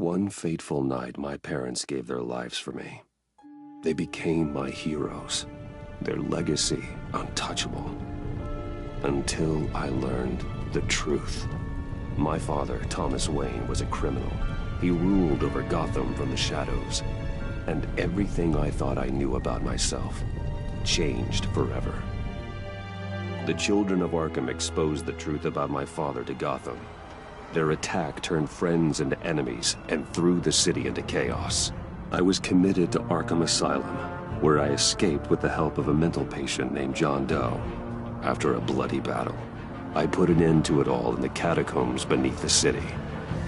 One fateful night, my parents gave their lives for me. They became my heroes, their legacy untouchable. Until I learned the truth. My father, Thomas Wayne, was a criminal. He ruled over Gotham from the shadows. And everything I thought I knew about myself changed forever. The children of Arkham exposed the truth about my father to Gotham. Their attack turned friends into enemies and threw the city into chaos. I was committed to Arkham Asylum, where I escaped with the help of a mental patient named John Doe. After a bloody battle, I put an end to it all in the catacombs beneath the city.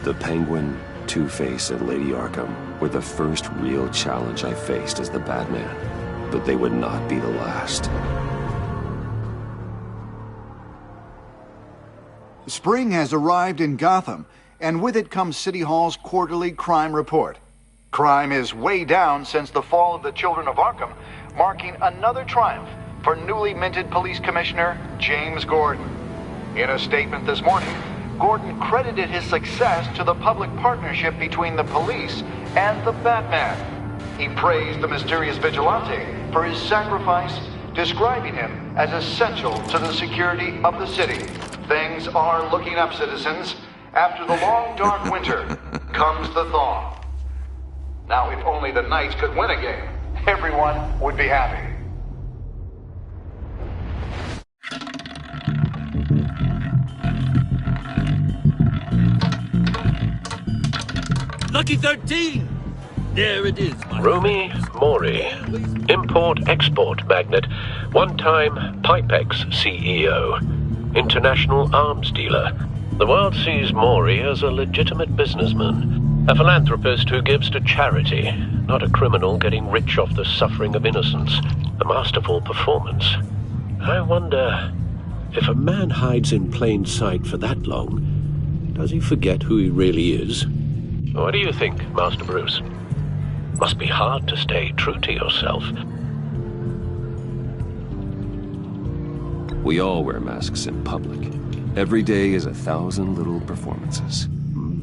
The Penguin, Two-Face, and Lady Arkham were the first real challenge I faced as the Batman, but they would not be the last. Spring has arrived in Gotham, and with it comes City Hall's quarterly crime report. Crime is way down since the fall of the Children of Arkham, marking another triumph for newly minted Police Commissioner James Gordon. In a statement this morning, Gordon credited his success to the public partnership between the police and the Batman. He praised the mysterious vigilante for his sacrifice, describing him as essential to the security of the city. Things are looking up, citizens. After the long, dark winter comes the thaw. Now, if only the Knights could win a game, everyone would be happy. Lucky 13! There it is, my Rumi Mori, import-export magnate, one-time Pipex CEO, international arms dealer. The world sees Mori as a legitimate businessman, a philanthropist who gives to charity, not a criminal getting rich off the suffering of innocence. A masterful performance. I wonder, if a man hides in plain sight for that long, does he forget who he really is? What do you think, Master Bruce? Must be hard to stay true to yourself. We all wear masks in public. Every day is 1,000 little performances.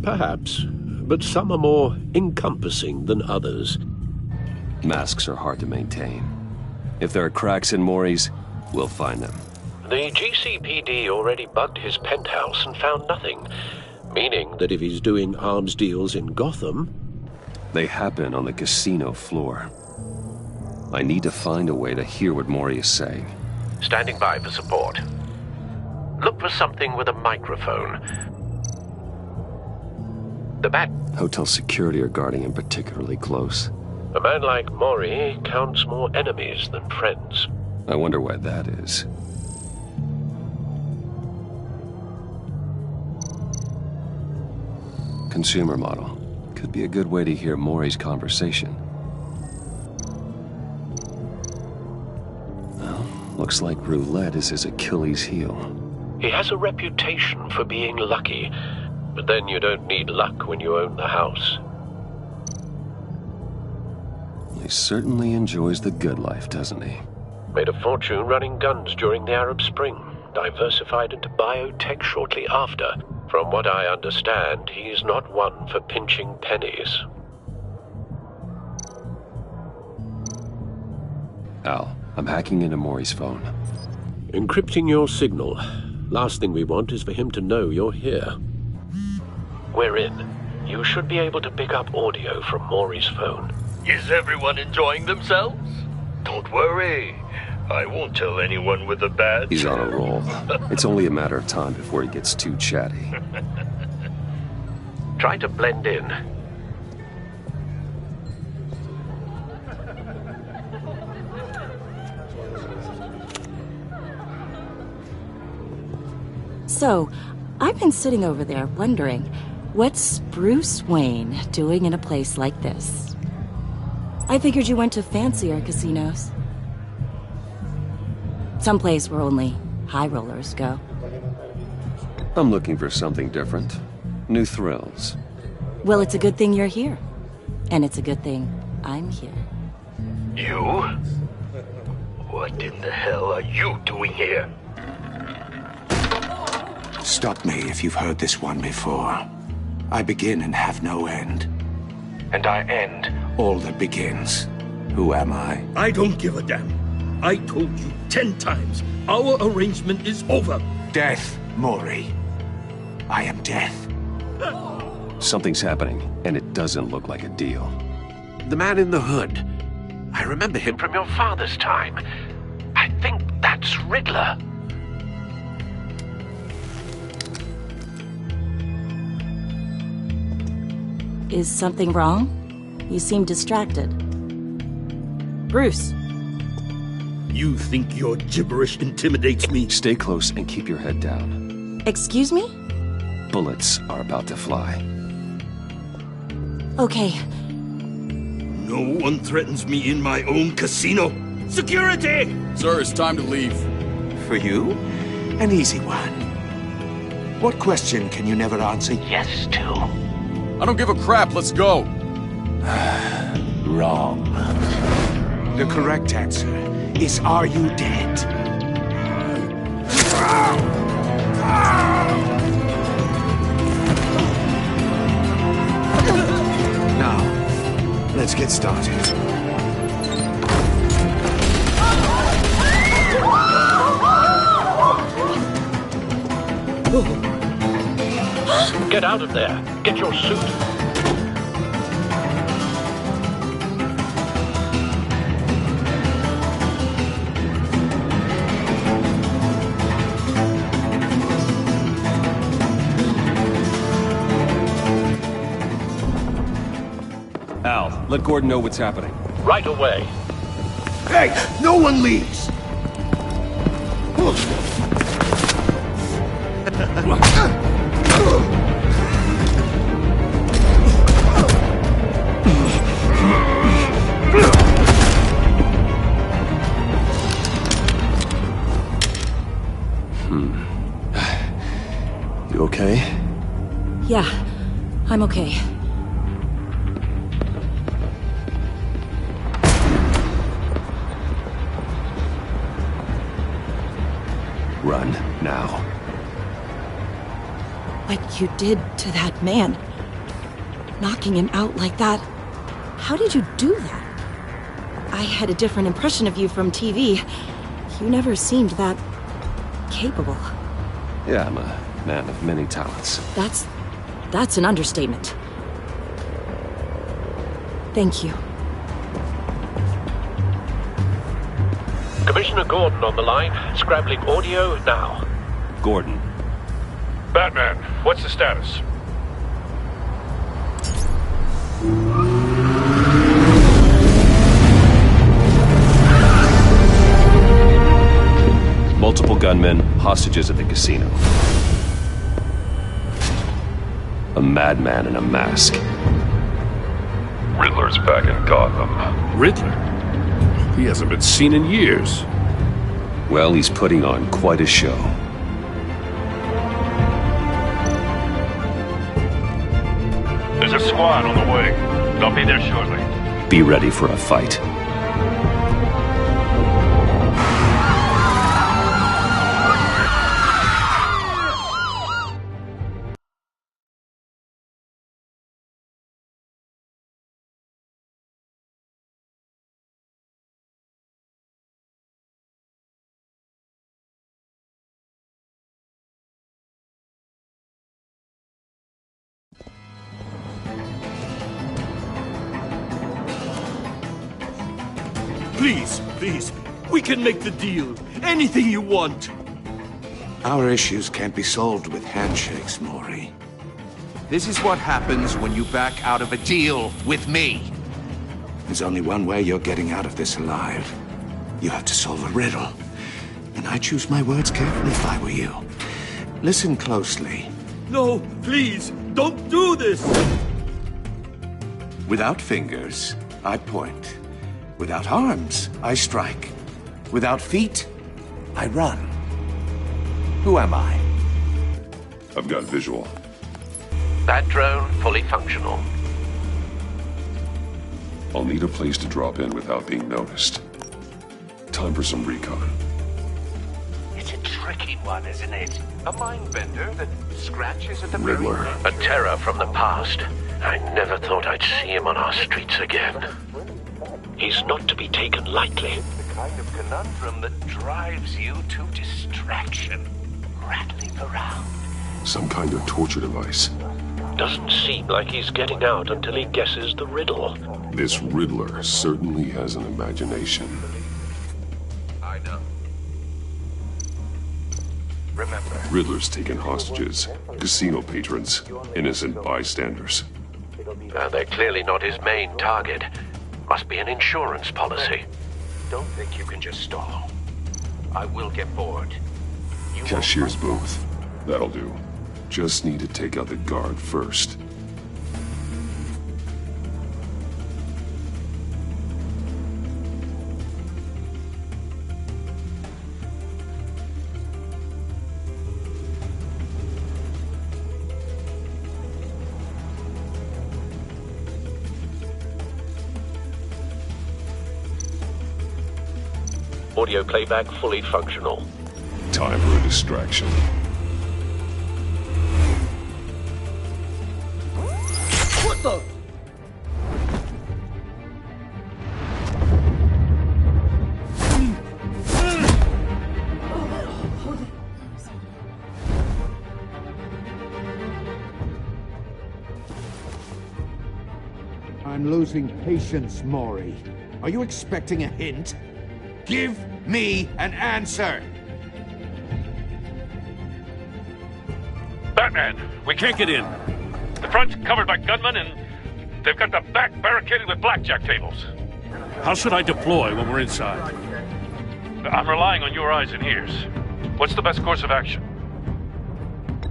Perhaps, but some are more encompassing than others. Masks are hard to maintain. If there are cracks in Mori's, we'll find them. The GCPD already bugged his penthouse and found nothing, meaning that if he's doing arms deals in Gotham... They happen on the casino floor. I need to find a way to hear what Mori is saying. Standing by for support. Look for something with a microphone. The Bat... Hotel security are guarding him particularly close. A man like Mori counts more enemies than friends. I wonder why that is. Consumer model. Could be a good way to hear Mori's conversation. Well, looks like roulette is his Achilles heel. He has a reputation for being lucky, but then you don't need luck when you own the house. He certainly enjoys the good life, doesn't he? Made a fortune running guns during the Arab Spring, diversified into biotech shortly after. From what I understand, he's not one for pinching pennies. Al, I'm hacking into Mori's phone. Encrypting your signal. Last thing we want is for him to know you're here. We're in. You should be able to pick up audio from Mori's phone. Is everyone enjoying themselves? Don't worry. I won't tell anyone with a badge. He's on a roll. It's only a matter of time before he gets too chatty. Try to blend in. So, I've been sitting over there wondering, what's Bruce Wayne doing in a place like this? I figured you went to fancier casinos. Someplace where only high rollers go. I'm looking for something different. New thrills. Well, it's a good thing you're here. And it's a good thing I'm here. You? What in the hell are you doing here? Stop me if you've heard this one before. I begin and have no end. and I end all that begins. Who am I? I don't give a damn. I told you 10 times. Our arrangement is over. Death, Maury. I am death. Something's happening, and it doesn't look like a deal. The man in the hood. I remember him from your father's time. I think that's Riddler. Is something wrong? You seem distracted. Bruce. You think your gibberish intimidates me? Stay close and keep your head down. Excuse me? Bullets are about to fly. Okay. No one threatens me in my own casino. Security! Sir, it's time to leave. For you? An easy one. What question can you never answer yes to? I don't give a crap, let's go. Wrong. The correct answer is, are you dead? Now, let's get started. Get out of there. Get your suit. Al, let Gordon know what's happening. Right away. Hey, no one leaves! You okay? Yeah, I'm okay. Run, now. What you did to that man. Knocking him out like that. How did you do that? I had a different impression of you from TV. You never seemed that capable. Yeah, I'm a man of many talents. That's an understatement. Thank you. Commissioner Gordon on the line. Scrambling audio now. Gordon. Batman, what's the status? Multiple gunmen, hostages at the casino. A madman in a mask. Riddler's back in Gotham. Riddler? He hasn't been seen in years. Well, he's putting on quite a show. There's a squad on the way. They'll be there shortly. Be ready for a fight. Please, we can make the deal. Anything you want. Our issues can't be solved with handshakes, Maury. This is what happens when you back out of a deal with me. There's only one way you're getting out of this alive. You have to solve a riddle. And I choose my words carefully if I were you. Listen closely. No, please, don't do this. Without fingers, I point. Without arms, I strike. Without feet, I run. Who am I? I've got visual. That drone fully functional. I'll need a place to drop in without being noticed. Time for some recon. It's a tricky one, isn't it? A mind bender that scratches at the very Riddler. A terror from the past. I never thought I'd see him on our streets again. He's not to be taken lightly. The kind of conundrum that drives you to distraction. Rattling around. Some kind of torture device. Doesn't seem like he's getting out until he guesses the riddle. This Riddler certainly has an imagination. I know. Remember. Riddler's taken hostages, casino patrons, innocent bystanders. They're clearly not his main target. Must be an insurance policy. Don't think you can just stall. I will get bored. Cashier's booth. That'll do. Just need to take out the guard first. Audio playback fully functional. Time for a distraction. What the? I'm losing patience, Maury. Are you expecting a hint? Give me an answer! Batman, we can't get in. The front's covered by gunmen, and they've got the back barricaded with blackjack tables. How should I deploy when we're inside? I'm relying on your eyes and ears. What's the best course of action?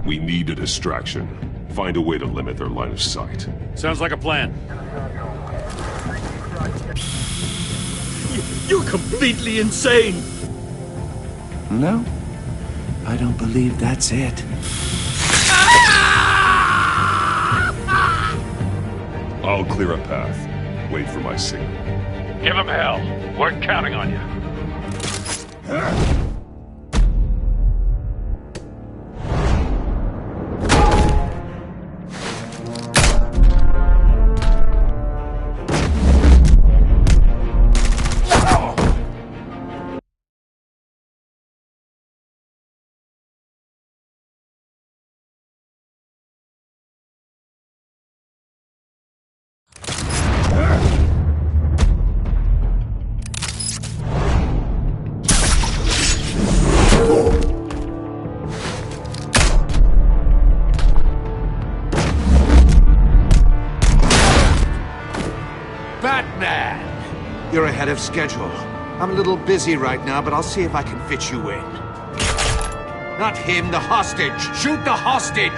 We need a distraction. Find a way to limit their line of sight. Sounds like a plan. You're completely insane! No, I don't believe that's it. I'll clear a path. Wait for my signal. Give him hell. We're counting on you. Batman! You're ahead of schedule. I'm a little busy right now, but I'll see if I can fit you in. Not him, the hostage! Shoot the hostage!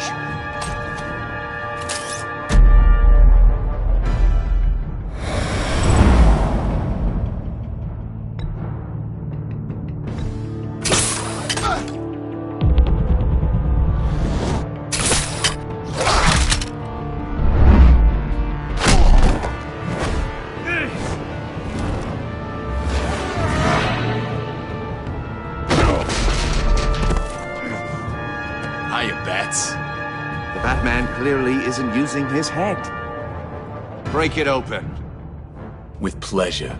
The Batman clearly isn't using his head. Break it open. With pleasure.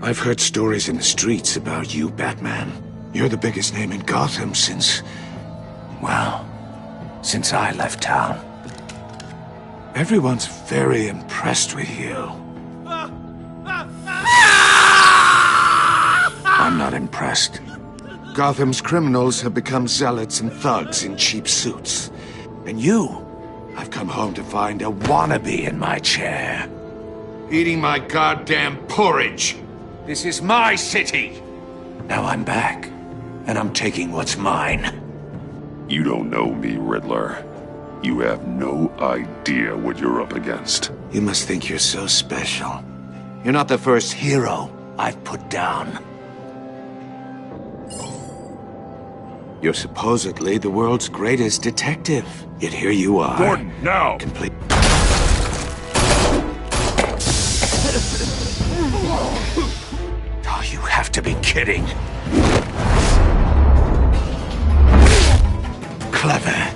I've heard stories in the streets about you, Batman. You're the biggest name in Gotham since... well, since I left town. Everyone's very impressed with you. I'm not impressed. Gotham's criminals have become zealots and thugs in cheap suits. And you, I've come home to find a wannabe in my chair. Eating my goddamn porridge. This is my city. Now I'm back. and I'm taking what's mine. You don't know me, Riddler. You have no idea what you're up against. You must think you're so special. You're not the first hero I've put down. You're supposedly the world's greatest detective. Yet here you are. Gordon, now! Complete. Oh, you have to be kidding. Clever,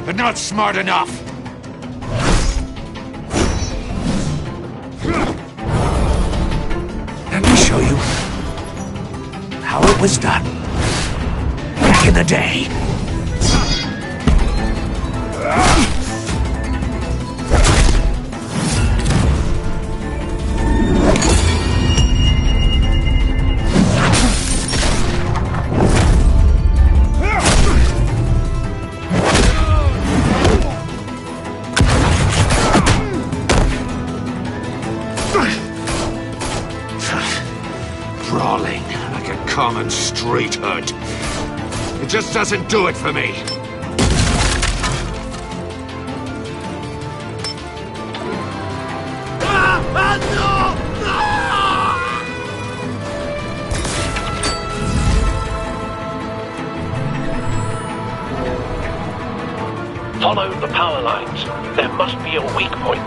but not smart enough. Let me show you how it was done back in the day. Brawling like a common street hood. It just doesn't do it for me. Follow the power lines. There must be a weak point.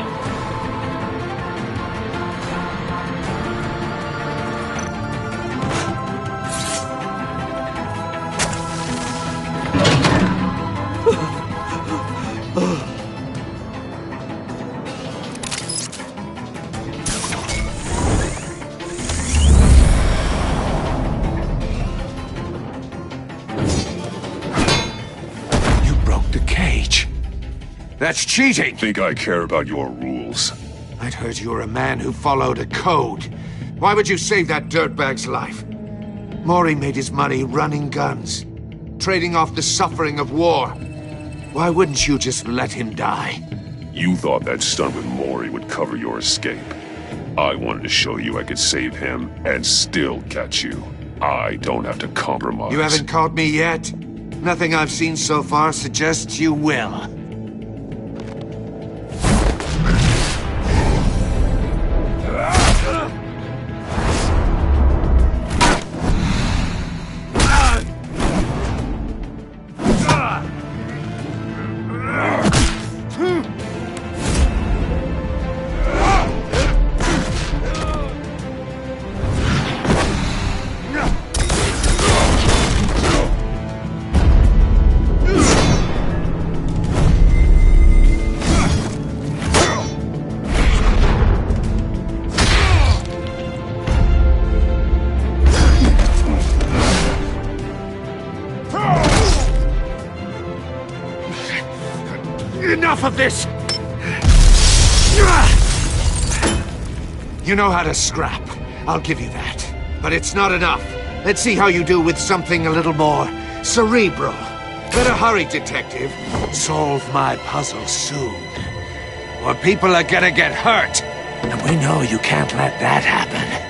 You broke the cage. That's cheating! Think I care about your rules? I'd heard you were a man who followed a code. Why would you save that dirtbag's life? Maury made his money running guns, trading off the suffering of war. Why wouldn't you just let him die? You thought that stunt with Maury would cover your escape. I wanted to show you I could save him and still catch you. I don't have to compromise. You haven't caught me yet? Nothing I've seen so far suggests you will. Enough of this! You know how to scrap. I'll give you that. But it's not enough. Let's see how you do with something a little more cerebral. Better hurry, detective. Solve my puzzle soon. Or people are gonna get hurt. And we know you can't let that happen.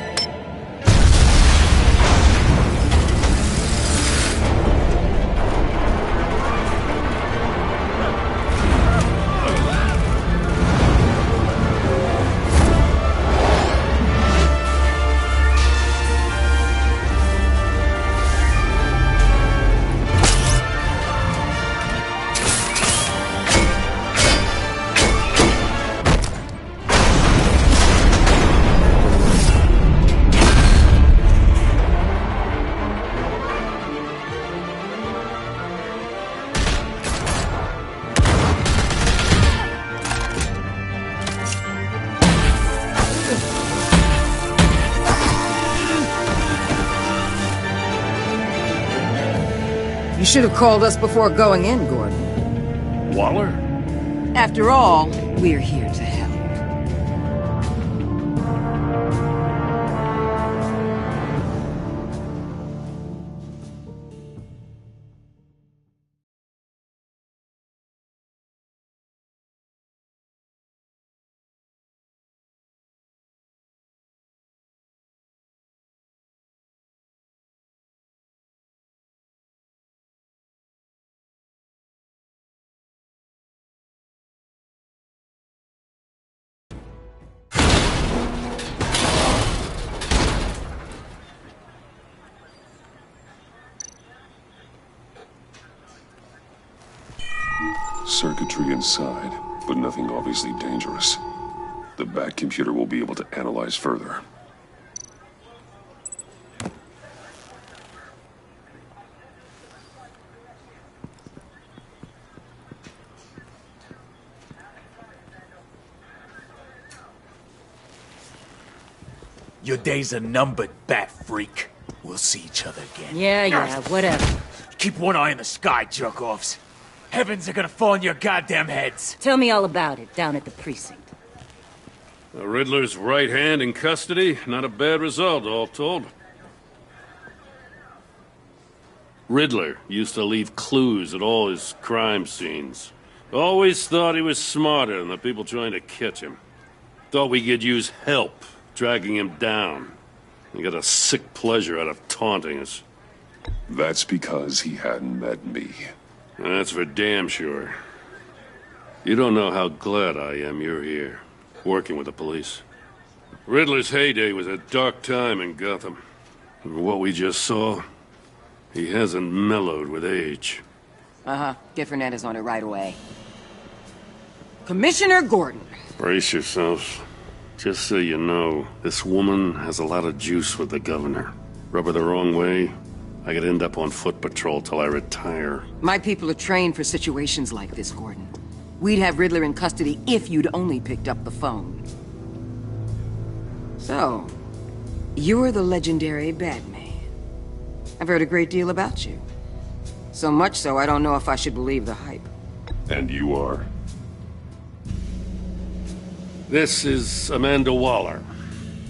You should have called us before going in, Gordon. Waller? After all, we're here to help. Circuitry inside, but nothing obviously dangerous. The back computer will be able to analyze further. Your days are numbered, bat freak. We'll see each other again. Yeah, whatever. Keep one eye in the sky, jerk-offs. Heavens are gonna fall on your goddamn heads. Tell me all about it down at the precinct. The Riddler's right hand in custody. Not a bad result, all told. Riddler used to leave clues at all his crime scenes. Always thought he was smarter than the people trying to catch him. Thought we could use help dragging him down. He got a sick pleasure out of taunting us. That's because he hadn't met me. That's for damn sure. You don't know how glad I am you're here, working with the police. Riddler's heyday was a dark time in Gotham. For what we just saw, he hasn't mellowed with age. Uh-huh. Get Fernandez on it right away. Commissioner Gordon. Brace yourselves. Just so you know, this woman has a lot of juice with the governor. Rub her the wrong way, I could end up on foot patrol till I retire. My people are trained for situations like this, Gordon. We'd have Riddler in custody if you'd only picked up the phone. So, you're the legendary Batman. I've heard a great deal about you. So much so, I don't know if I should believe the hype. And you are? This is Amanda Waller,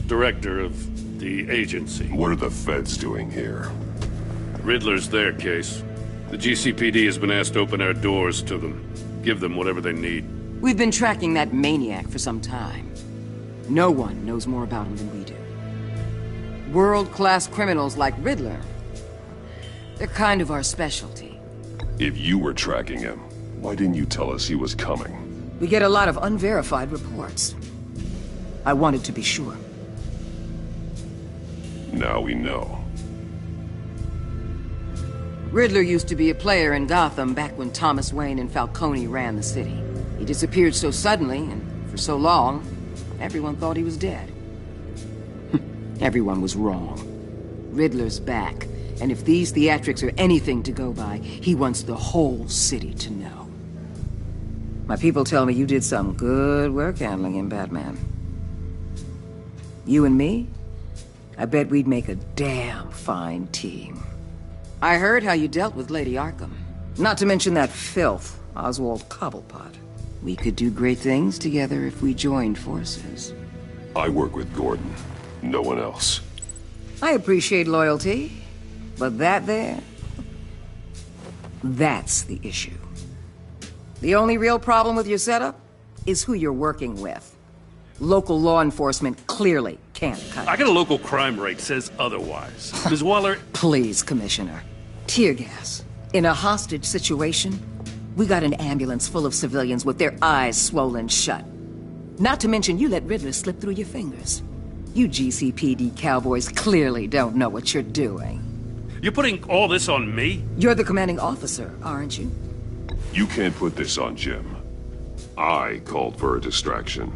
director of the agency. What are the feds doing here? Riddler's their case. The GCPD has been asked to open our doors to them. Give them whatever they need. We've been tracking that maniac for some time. No one knows more about him than we do. World-class criminals like Riddler. They're kind of our specialty. If you were tracking him, why didn't you tell us he was coming? We get a lot of unverified reports. I wanted to be sure. Now we know. Riddler used to be a player in Gotham back when Thomas Wayne and Falcone ran the city. He disappeared so suddenly and for so long, everyone thought he was dead. Everyone was wrong. Riddler's back, and if these theatrics are anything to go by, he wants the whole city to know. My people tell me you did some good work handling him, Batman. You and me? I bet we'd make a damn fine team. I heard how you dealt with Lady Arkham. Not to mention that filth, Oswald Cobblepot. We could do great things together if we joined forces. I work with Gordon. No one else. I appreciate loyalty, but that there... that's the issue. The only real problem with your setup is who you're working with. Local law enforcement clearly can't cut it. I got a local crime rate says otherwise. Ms. Waller... Please, Commissioner. Tear gas. In a hostage situation, we got an ambulance full of civilians with their eyes swollen shut. Not to mention you let Riddler slip through your fingers. You GCPD cowboys clearly don't know what you're doing. You're putting all this on me? You're the commanding officer, aren't you? You can't put this on Jim. I called for a distraction.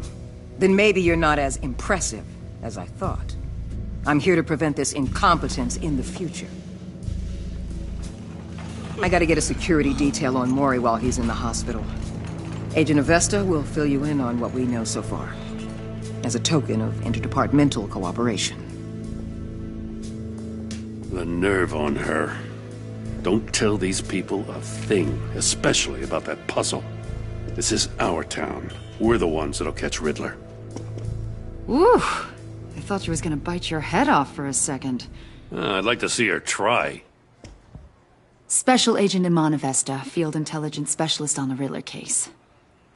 Then maybe you're not as impressive as I thought. I'm here to prevent this incompetence in the future. I gotta get a security detail on Maury while he's in the hospital. Agent Avesta will fill you in on what we know so far, as a token of interdepartmental cooperation. The nerve on her. Don't tell these people a thing, especially about that puzzle. This is our town. We're the ones that'll catch Riddler. Ooh, I thought you was gonna bite your head off for a second. I'd like to see her try. Special Agent Iman Avesta, Field Intelligence Specialist on the Riddler case.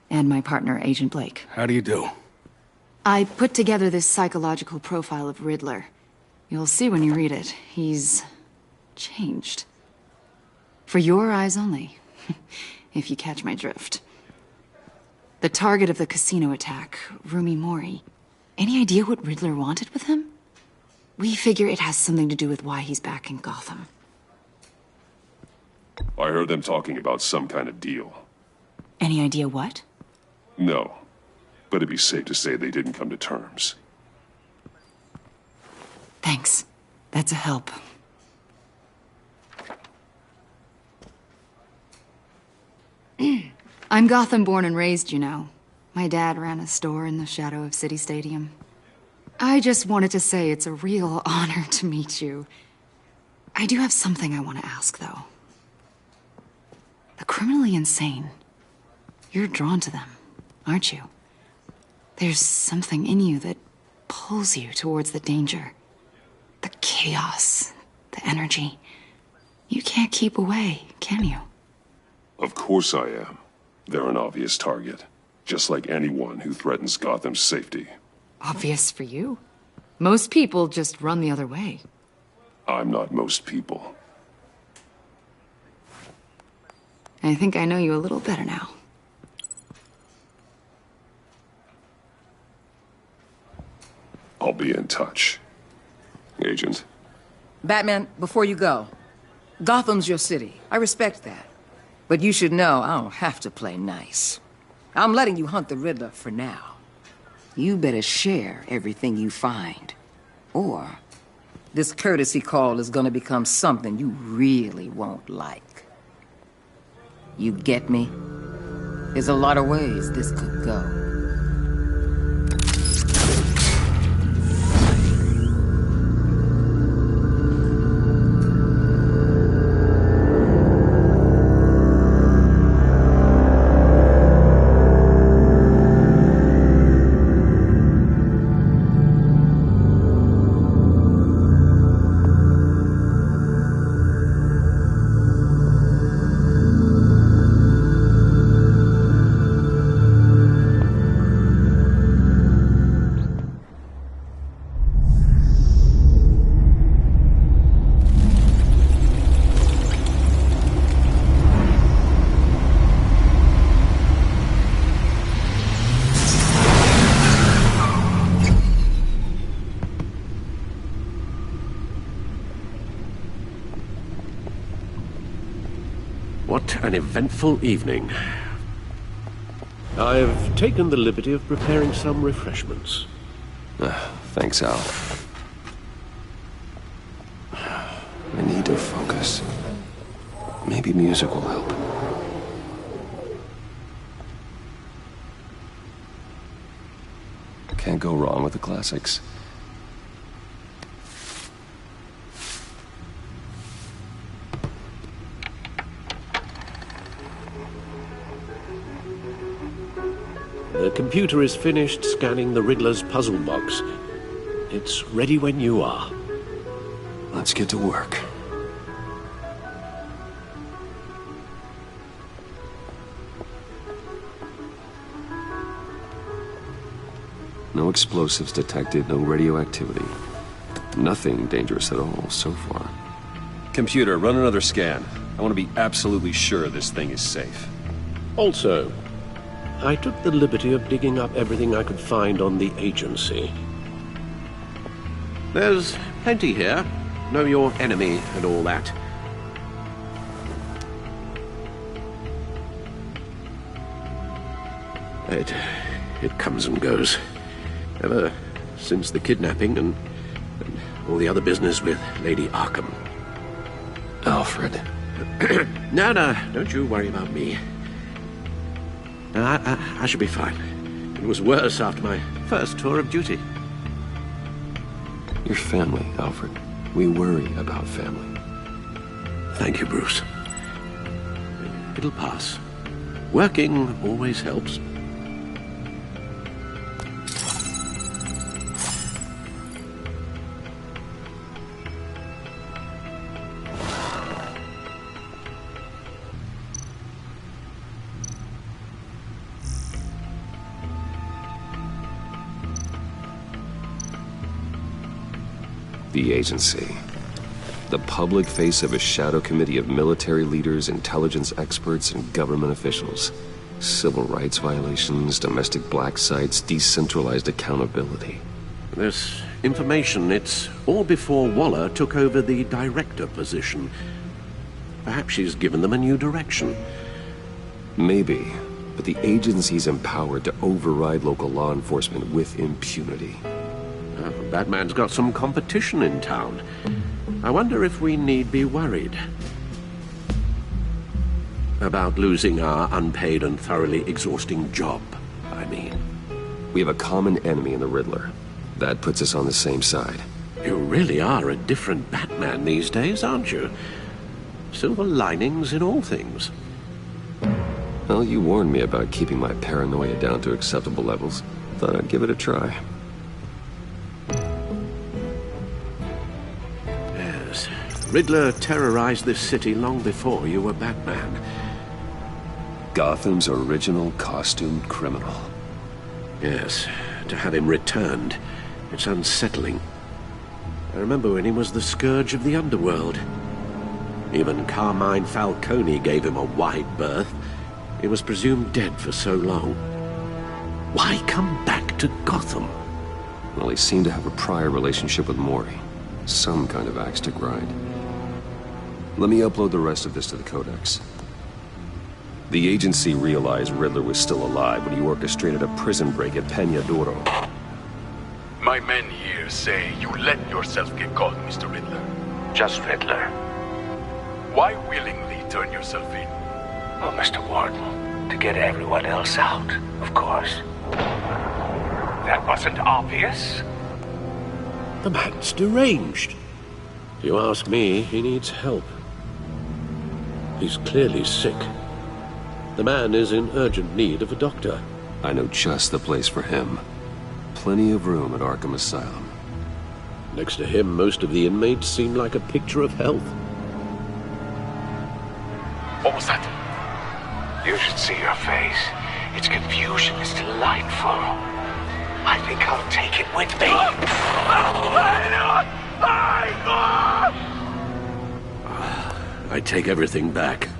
And my partner, Agent Blake. How do you do? I put together this psychological profile of Riddler. You'll see when you read it. He's... changed. For your eyes only, if you catch my drift. The target of the casino attack, Rumi Mori. Any idea what Riddler wanted with him? We figure it has something to do with why he's back in Gotham. I heard them talking about some kind of deal. Any idea what? No. But it'd be safe to say they didn't come to terms. Thanks. That's a help. I'm Gotham born and raised, you know. My dad ran a store in the shadow of City Stadium. I just wanted to say it's a real honor to meet you. I do have something I want to ask, though. The criminally insane. You're drawn to them, aren't you? There's something in you that pulls you towards the danger. The chaos, the energy. You can't keep away, can you? Of course I am. They're an obvious target. Just like anyone who threatens Gotham's safety. Obvious for you. Most people just run the other way. I'm not most people. I think I know you a little better now. I'll be in touch. Agent. Batman, before you go, Gotham's your city. I respect that. But you should know I don't have to play nice. I'm letting you hunt the Riddler for now. You better share everything you find. Or this courtesy call is gonna become something you really won't like. You get me? There's a lot of ways this could go. What an eventful evening. I've taken the liberty of preparing some refreshments. Thanks, Al. I need to focus. Maybe music will help. Can't go wrong with the classics. The computer is finished scanning the Riddler's puzzle box. It's ready when you are. Let's get to work. No explosives detected, no radioactivity. Nothing dangerous at all so far. Computer, run another scan. I want to be absolutely sure this thing is safe. Also, I took the liberty of digging up everything I could find on the agency. There's plenty here. Know your enemy and all that. It comes and goes. Ever since the kidnapping and all the other business with Lady Arkham. Alfred. No, don't you worry about me. I should be fine. It was worse after my first tour of duty. Your family, Alfred. We worry about family. Thank you, Bruce. It'll pass. Working always helps. The agency. The public face of a shadow committee of military leaders, intelligence experts, and government officials. Civil rights violations, domestic black sites, decentralized accountability. This information, it's all before Waller took over the director position. Perhaps she's given them a new direction. Maybe, but the agency's empowered to override local law enforcement with impunity. Batman's got some competition in town. I wonder if we need be worried about losing our unpaid and thoroughly exhausting job, I mean. We have a common enemy in the Riddler. That puts us on the same side. You really are a different Batman these days, aren't you? Silver linings in all things. Well, you warned me about keeping my paranoia down to acceptable levels. Thought I'd give it a try. Yes. Riddler terrorized this city long before you were Batman. Gotham's original costumed criminal. Yes. To have him returned, it's unsettling. I remember when he was the scourge of the underworld. Even Carmine Falcone gave him a wide berth. He was presumed dead for so long. Why come back to Gotham? Well, he seemed to have a prior relationship with Mori. Some kind of axe to grind. Let me upload the rest of this to the Codex. The agency realized Riddler was still alive when he orchestrated a prison break at Peña Duro. My men here say you let yourself get caught, Mr. Riddler. Just Riddler. Why willingly turn yourself in? Oh, Mr. Warden, to get everyone else out, of course. That wasn't obvious. The man's deranged. If you ask me, he needs help. He's clearly sick. The man is in urgent need of a doctor. I know just the place for him. Plenty of room at Arkham Asylum. Next to him, most of the inmates seem like a picture of health. What was that? You should see your face. Its confusion is delightful. I think I'll take it with me. I take everything back.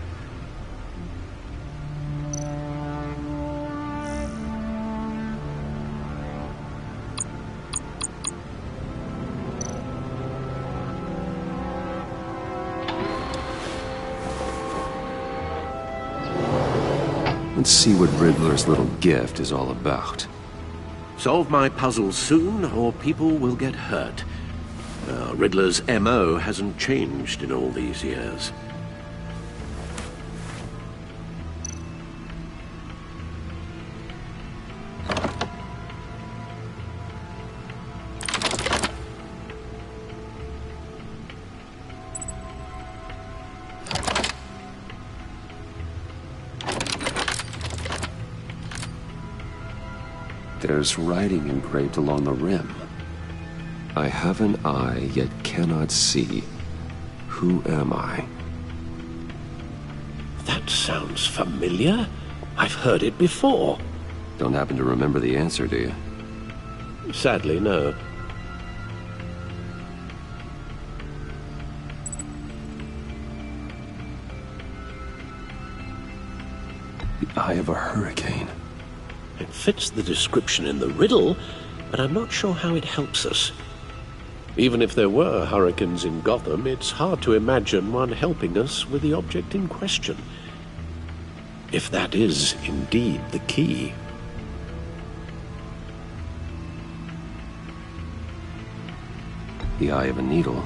Let's see what Riddler's little gift is all about. Solve my puzzle soon, or people will get hurt. Riddler's M.O. hasn't changed in all these years. There's writing engraved along the rim. I have an eye, yet cannot see. Who am I? That sounds familiar. I've heard it before. Don't happen to remember the answer, do you? Sadly, no. The eye of a hurricane. It fits the description in the riddle, but I'm not sure how it helps us. Even if there were hurricanes in Gotham, it's hard to imagine one helping us with the object in question. If that is indeed the key. The eye of a needle.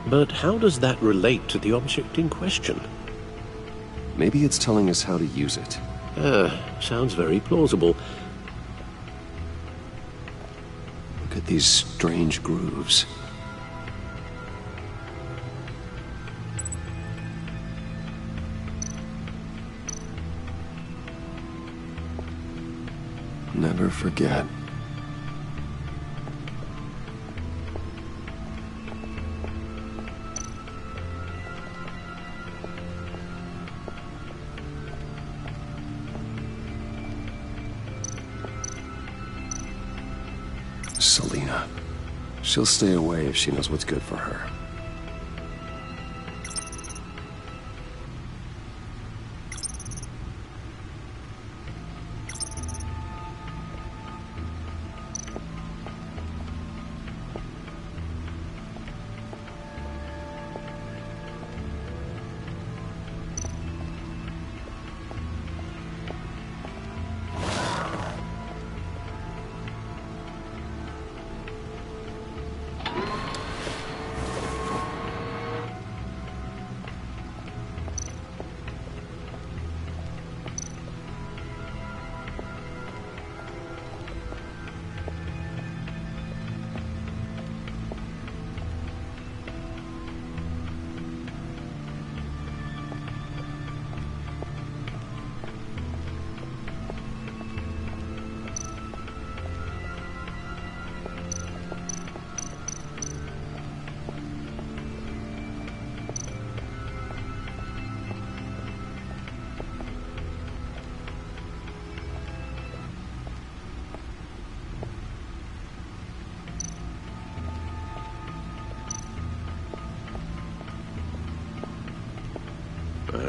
But how does that relate to the object in question? Maybe it's telling us how to use it. Sounds very plausible. Look at these strange grooves. Never forget. Selina. She'll stay away if she knows what's good for her.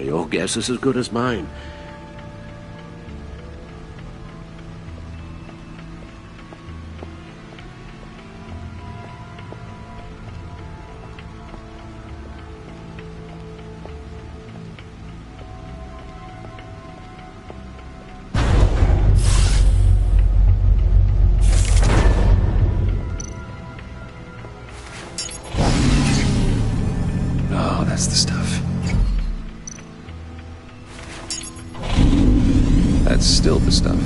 Your guess is as good as mine. Oh, that's the stuff. That's still the stuff.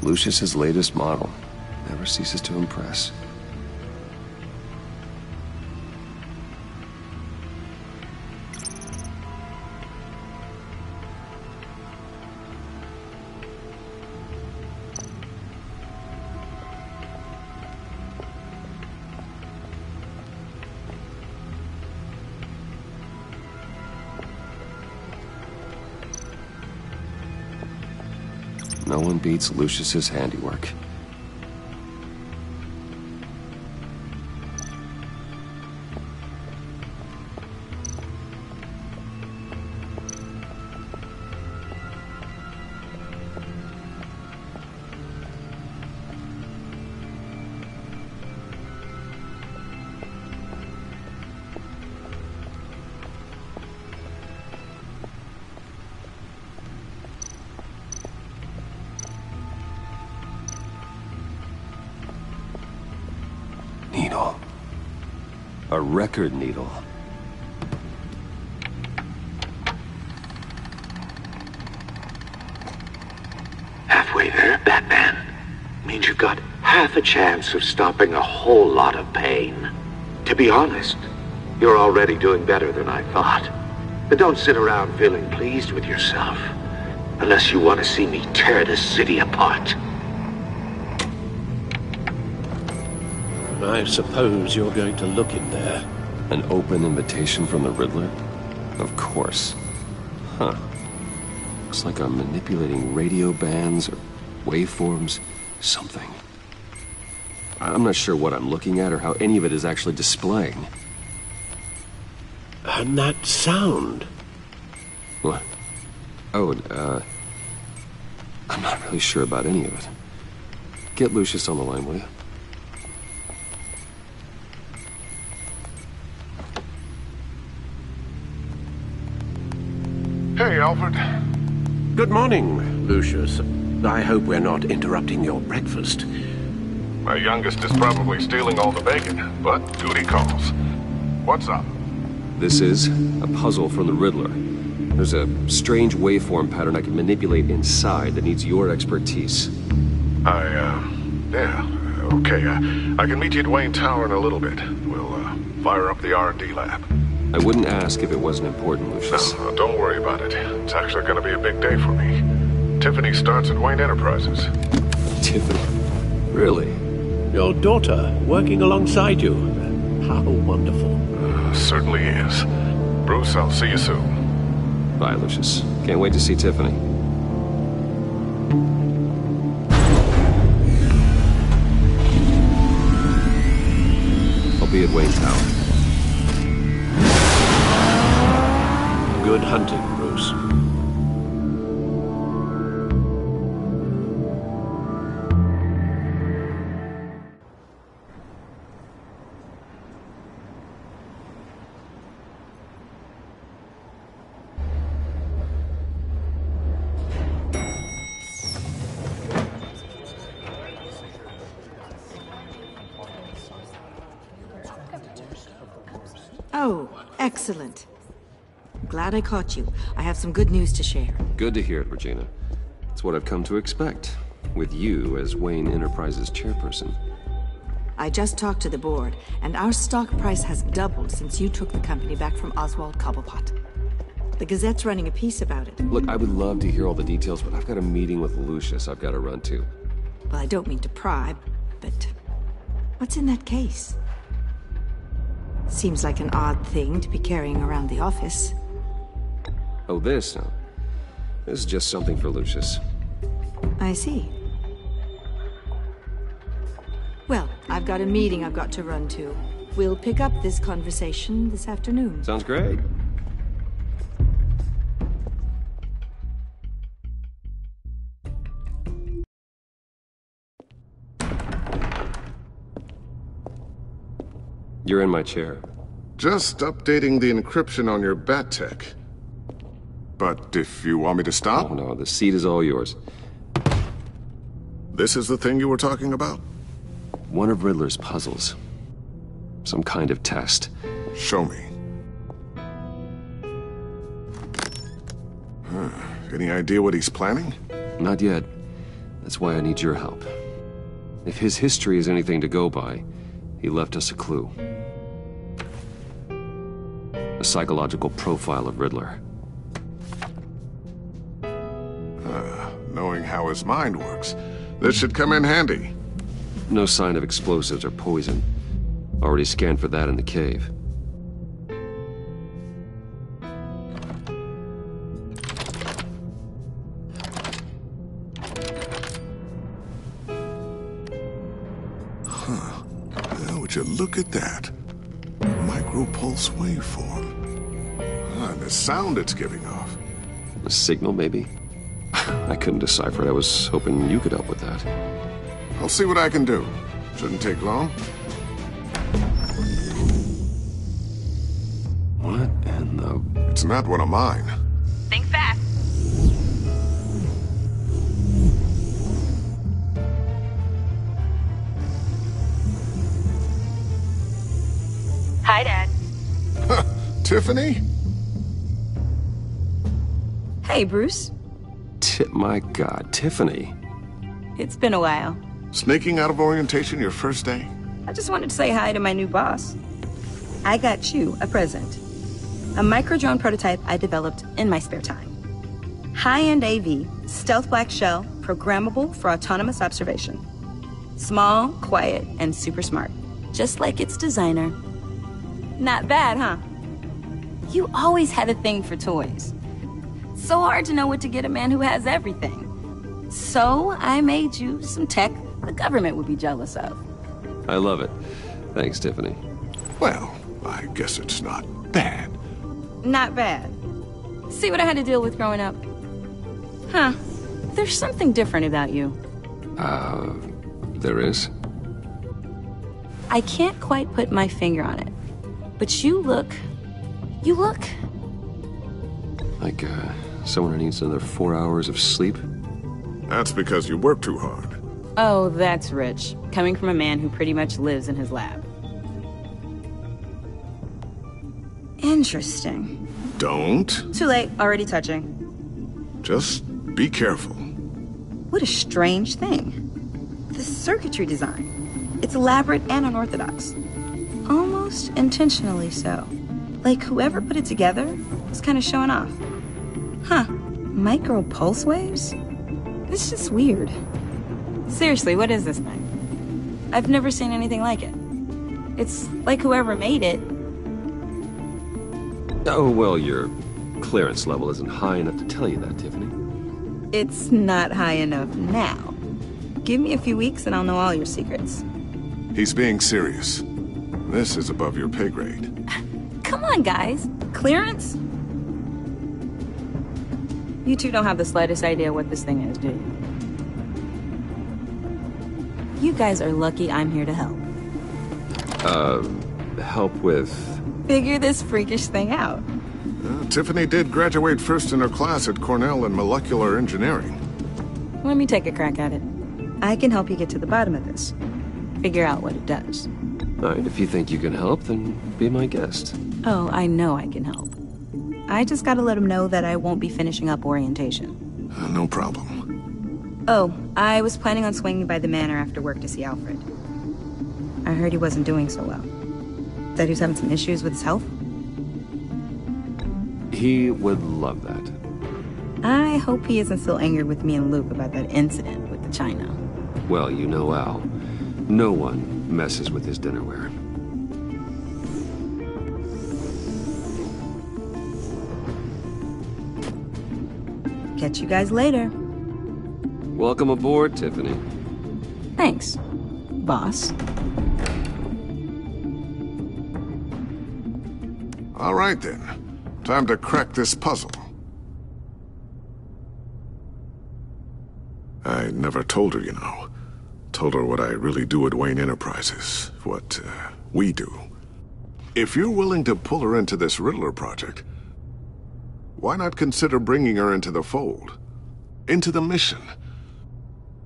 Lucius's latest model never ceases to impress. No one beats Lucius's handiwork. Needle. A record needle. Halfway there, Batman. Means you've got half a chance of stopping a whole lot of pain. To be honest, you're already doing better than I thought. But don't sit around feeling pleased with yourself. Unless you want to see me tear this city apart. I suppose you're going to look in there. An open invitation from the Riddler? Of course. Huh. Looks like I'm manipulating radio bands or waveforms, something. I'm not sure what I'm looking at or how any of it is actually displaying. And that sound? What? Oh, I'm not really sure about any of it. Get Lucius on the line, will you? Hey, Alfred. Good morning, Lucius. I hope we're not interrupting your breakfast. My youngest is probably stealing all the bacon, but duty calls. What's up? This is a puzzle from the Riddler. There's a strange waveform pattern I can manipulate inside that needs your expertise. Yeah, okay. I can meet you at Wayne Tower in a little bit. We'll, fire up the R&D lab. I wouldn't ask if it wasn't important, Lucius. No, don't worry about it. It's actually going to be a big day for me. Tiffany starts at Wayne Enterprises. Tiffany? Really? Your daughter working alongside you. How wonderful. Certainly is. Bruce, I'll see you soon. Bye, Lucius. Can't wait to see Tiffany. I'll be at Wayne Tower. Good hunting, Bruce. Oh, excellent. Glad I caught you. I have some good news to share. Good to hear it, Regina. It's what I've come to expect, with you as Wayne Enterprises chairperson. I just talked to the board, and our stock price has doubled since you took the company back from Oswald Cobblepot. The Gazette's running a piece about it. Look, I would love to hear all the details, but I've got a meeting with Lucius I've got to run to. Well, I don't mean to pry, but what's in that case? Seems like an odd thing to be carrying around the office. Oh, this? No. This is just something for Lucius. I see. Well, I've got a meeting I've got to run to. We'll pick up this conversation this afternoon. Sounds great. You're in my chair. Just updating the encryption on your bat tech. But if you want me to stop? Oh, no, the seat is all yours. This is the thing you were talking about? One of Riddler's puzzles. Some kind of test. Show me. Any idea what he's planning? Not yet. That's why I need your help. If his history is anything to go by, he left us a clue. A psychological profile of Riddler. Knowing how his mind works, this should come in handy. No sign of explosives or poison. Already scanned for that in the cave. Now, would you look at that? Micropulse waveform. And the sound it's giving off. A signal, maybe? I couldn't decipher it. I was hoping you could help with that. I'll see what I can do. Shouldn't take long. What in the... It's not one of mine. Think fast. Hi, Dad. Tiffany? Hey, Bruce. My God, Tiffany. It's been a while. Sneaking out of orientation your first day? I just wanted to say hi to my new boss. I got you a present. A micro-drone prototype I developed in my spare time. High-end AV, stealth black shell, programmable for autonomous observation. Small, quiet, and super smart. Just like its designer. Not bad, huh? You always had a thing for toys. So hard to know what to get a man who has everything. So I made you some tech the government would be jealous of. I love it. Thanks, Tiffany. Well, I guess it's not bad. Not bad. See what I had to deal with growing up? Huh. There's something different about you. There is? I can't quite put my finger on it. But you look... Like, someone who needs another 4 hours of sleep? That's because you work too hard. Oh, that's rich. Coming from a man who pretty much lives in his lab. Interesting. Don't. Too late. Already touching. Just be careful. What a strange thing. The circuitry design. It's elaborate and unorthodox. Almost intentionally so. Like whoever put it together was kind of showing off. Huh. Micro pulse waves? It's just weird. Seriously, what is this thing? I've never seen anything like it. It's like whoever made it... Oh, well, your clearance level isn't high enough to tell you that, Tiffany. It's not high enough now. Give me a few weeks and I'll know all your secrets. He's being serious. This is above your pay grade. Come on, guys. Clearance? You two don't have the slightest idea what this thing is, do you? You guys are lucky I'm here to help. Help with... Figure this freakish thing out. Tiffany did graduate first in her class at Cornell in molecular engineering. Let me take a crack at it. I can help you get to the bottom of this. Figure out what it does. All right, if you think you can help, then be my guest. Oh, I know I can help. I just gotta let him know that I won't be finishing up orientation. No problem. Oh, I was planning on swinging by the manor after work to see Alfred. I heard he wasn't doing so well. Said he was having some issues with his health. He would love that. I hope he isn't still angry with me and Luke about that incident with the china. Well, you know Al. No one messes with his dinnerware. Catch you guys later. Welcome aboard, Tiffany. Thanks, boss. All right, then. Time to crack this puzzle. I never told her, you know. Told her what I really do at Wayne Enterprises. What, we do. If you're willing to pull her into this Riddler project, why not consider bringing her into the fold? Into the mission?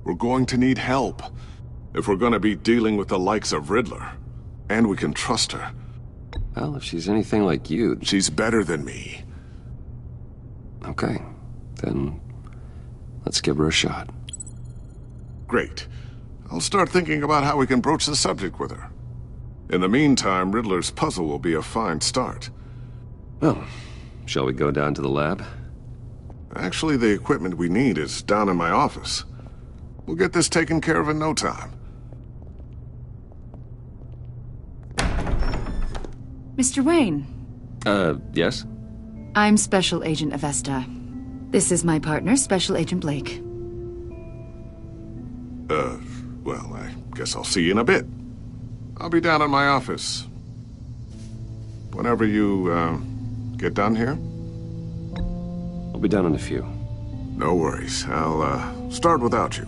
We're going to need help if we're going to be dealing with the likes of Riddler. And we can trust her. Well, if she's anything like you... She's better than me. Okay. Then let's give her a shot. Great. I'll start thinking about how we can broach the subject with her. In the meantime, Riddler's puzzle will be a fine start. Well, shall we go down to the lab? Actually, the equipment we need is down in my office. We'll get this taken care of in no time. Mr. Wayne. Yes? I'm Special Agent Avesta. This is my partner, Special Agent Blake. Well, I guess I'll see you in a bit. I'll be down in my office. Whenever you, get done here? I'll be down in a few. No worries. I'll, start without you.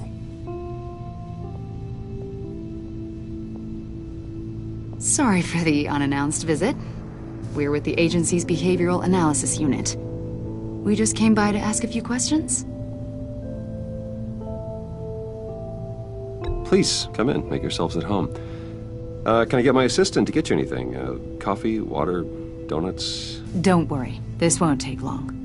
Sorry for the unannounced visit. We're with the agency's Behavioral Analysis Unit. We just came by to ask a few questions. Please, come in. Make yourselves at home. Can I get my assistant to get you anything? Coffee, water, donuts? Don't worry. This won't take long.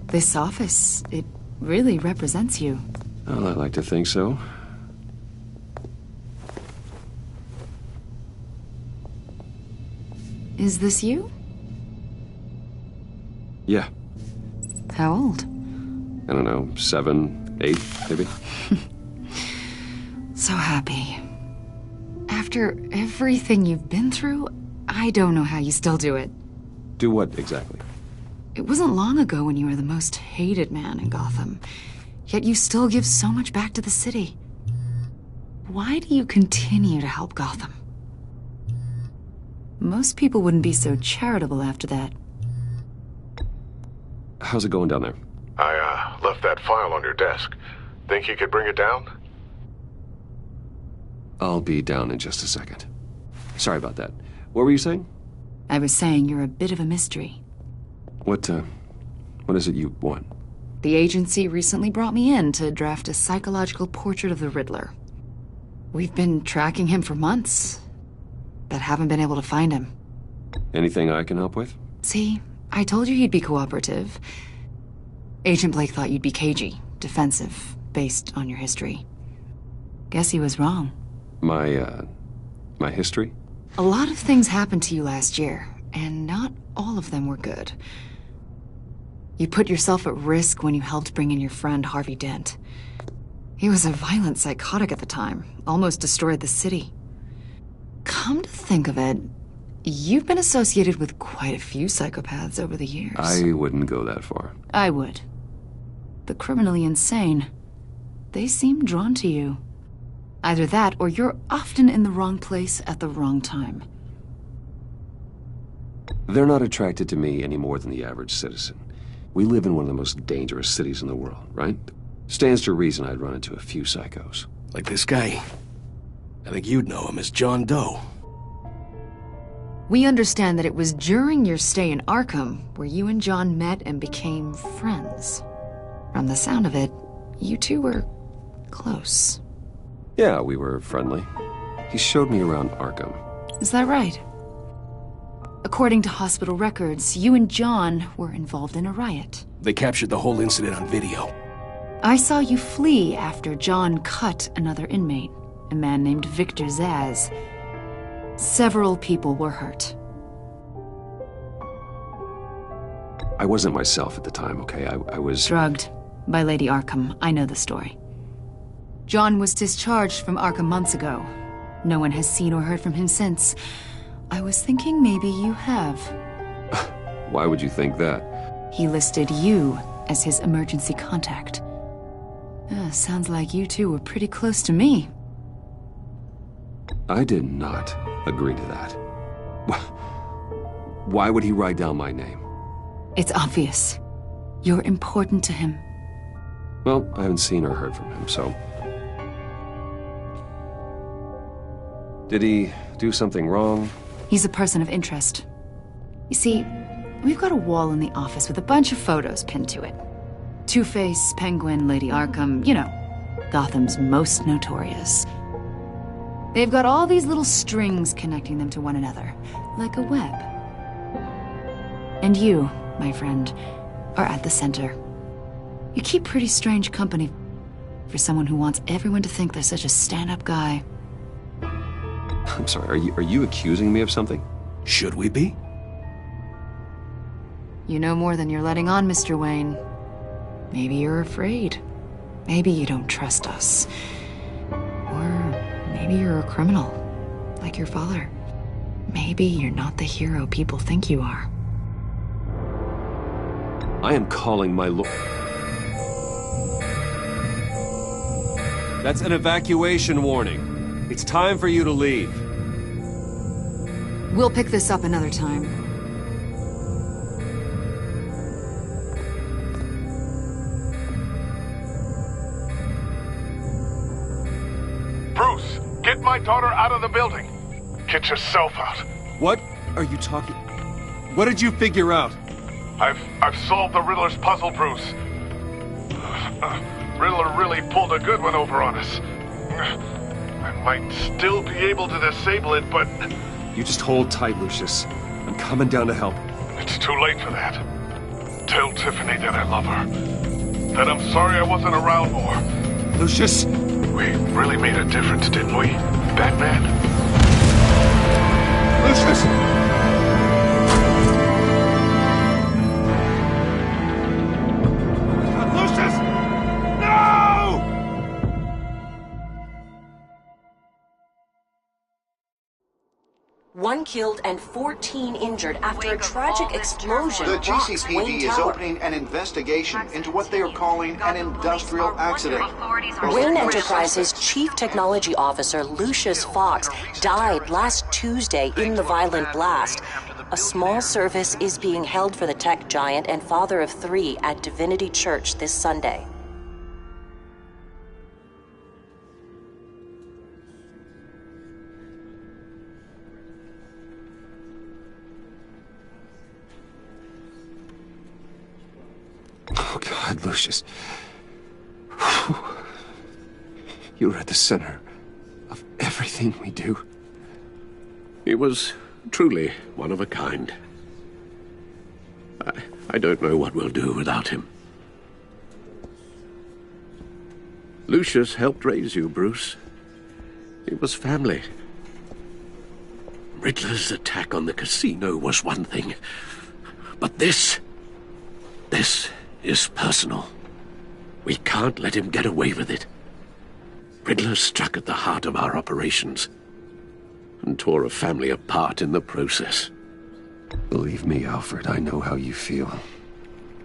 This office, it really represents you. Well, I like to think so. Is this you? Yeah. How old? I don't know, 7, 8, maybe? So happy. After everything you've been through, I don't know how you still do it. Do what exactly? It wasn't long ago when you were the most hated man in Gotham, yet you still give so much back to the city. Why do you continue to help Gotham? Most people wouldn't be so charitable after that. How's it going down there? I, left that file on your desk. Think you could bring it down? I'll be down in just a second. Sorry about that. What were you saying? I was saying you're a bit of a mystery. What is it you want? The agency recently brought me in to draft a psychological portrait of the Riddler. We've been tracking him for months, but haven't been able to find him. Anything I can help with? See, I told you he'd be cooperative. Agent Blake thought you'd be cagey, defensive, based on your history. Guess he was wrong. My history? A lot of things happened to you last year, and not all of them were good. You put yourself at risk when you helped bring in your friend Harvey Dent. He was a violent psychotic at the time, almost destroyed the city. Come to think of it, you've been associated with quite a few psychopaths over the years. I wouldn't go that far. I would. The criminally insane, they seem drawn to you. Either that, or you're often in the wrong place at the wrong time. They're not attracted to me any more than the average citizen. We live in one of the most dangerous cities in the world, right? Stands to reason I'd run into a few psychos. Like this guy. I think you'd know him as John Doe. We understand that it was during your stay in Arkham where you and John met and became friends. From the sound of it, you two were close. Yeah, we were friendly. He showed me around Arkham. Is that right? According to hospital records, you and John were involved in a riot. They captured the whole incident on video. I saw you flee after John cut another inmate, a man named Victor Zaz. Several people were hurt. I wasn't myself at the time, okay? I was... Drugged by Lady Arkham. I know the story. John was discharged from Arkham months ago. No one has seen or heard from him since. I was thinking maybe you have. Why would you think that? He listed you as his emergency contact. Sounds like you two were pretty close to me. I did not agree to that. Why would he write down my name? It's obvious. You're important to him. Well, I haven't seen or heard from him, so... Did he do something wrong? He's a person of interest. You see, we've got a wall in the office with a bunch of photos pinned to it. Two-Face, Penguin, Lady Arkham, you know, Gotham's most notorious. They've got all these little strings connecting them to one another, like a web. And you, my friend, are at the center. You keep pretty strange company for someone who wants everyone to think they're such a stand-up guy. I'm sorry, are you accusing me of something? Should we be? You know more than you're letting on, Mr. Wayne. Maybe you're afraid. Maybe you don't trust us. Or maybe you're a criminal, like your father. Maybe you're not the hero people think you are. I am calling my lord. That's an evacuation warning. It's time for you to leave. We'll pick this up another time. Bruce, get my daughter out of the building. Get yourself out. What are you talking? What did you figure out? I've solved the Riddler's puzzle, Bruce. Riddler really pulled a good one over on us. I might still be able to disable it, but... You just hold tight, Lucius. I'm coming down to help. It's too late for that. Tell Tiffany that I love her. That I'm sorry I wasn't around more. Lucius! We really made a difference, didn't we, Batman? Lucius! One killed and 14 injured after a tragic explosion. The rocks GCPD Wayne is Tower. opening an investigation into what they are calling an industrial accident. Wayne Enterprises' Chief Technology Officer Lucius Fox died last Tuesday in the violent blast. A small service is being held for the tech giant and father of 3 at Divinity Church this Sunday. Oh, God, Lucius. You were at the center of everything we do. He was truly one of a kind. I don't know what we'll do without him. Lucius helped raise you, Bruce. It was family. Riddler's attack on the casino was one thing. But this is personal. We can't let him get away with it. Riddler struck at the heart of our operations and tore a family apart in the process. Believe me, Alfred, I know how you feel.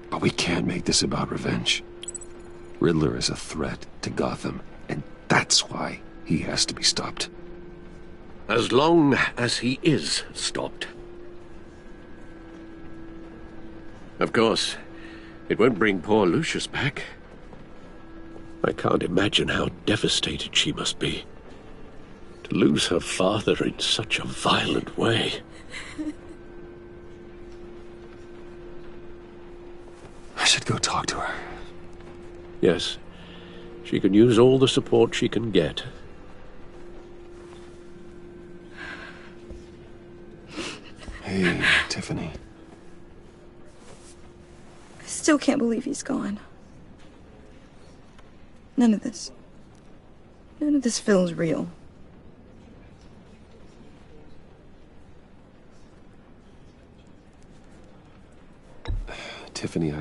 But we can't make this about revenge. Riddler is a threat to Gotham, and that's why he has to be stopped. As long as he is stopped. Of course, it won't bring poor Lucius back. I can't imagine how devastated she must be. To lose her father in such a violent way. I should go talk to her. Yes, she can use all the support she can get. Hey, Tiffany. I still can't believe he's gone. None of this feels real. Tiffany,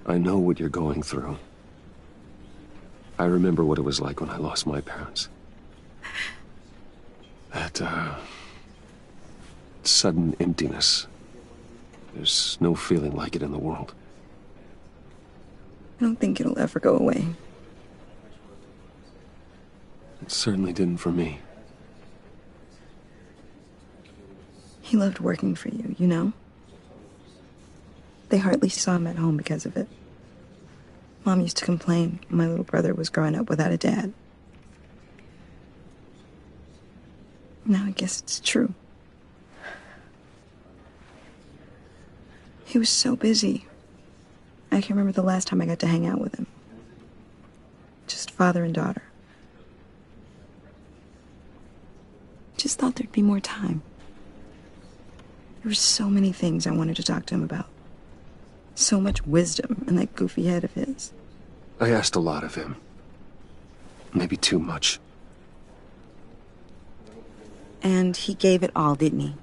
I know what you're going through. I remember what it was like when I lost my parents. That, sudden emptiness. There's no feeling like it in the world. I don't think it'll ever go away. It certainly didn't for me. He loved working for you, you know? They hardly saw him at home because of it. Mom used to complain my little brother was growing up without a dad. Now I guess it's true. He was so busy. I can't remember the last time I got to hang out with him. Just father and daughter. Just thought there'd be more time. There were so many things I wanted to talk to him about. So much wisdom in that goofy head of his. I asked a lot of him. Maybe too much. And he gave it all, didn't he?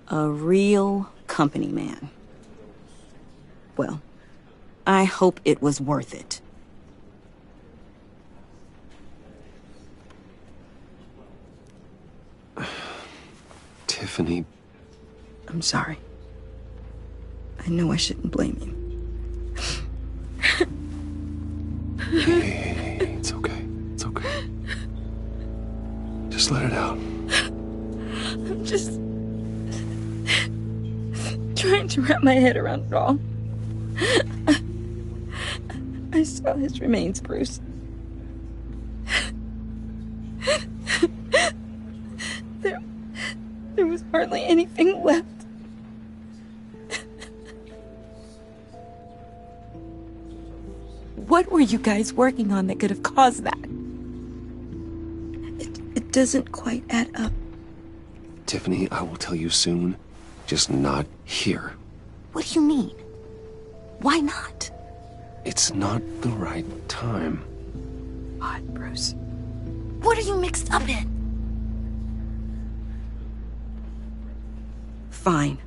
A real company man. Well, I hope it was worth it. Tiffany. I'm sorry. I know I shouldn't blame you. Hey, it's okay. It's okay. Just let it out. I'm just trying to wrap my head around it all. I saw his remains, Bruce. There was hardly anything left. What were you guys working on that could have caused that? It doesn't quite add up. Tiffany, I will tell you soon. Just not here. What do you mean? Why not? It's not the right time. Odd, Bruce. What are you mixed up in? Fine.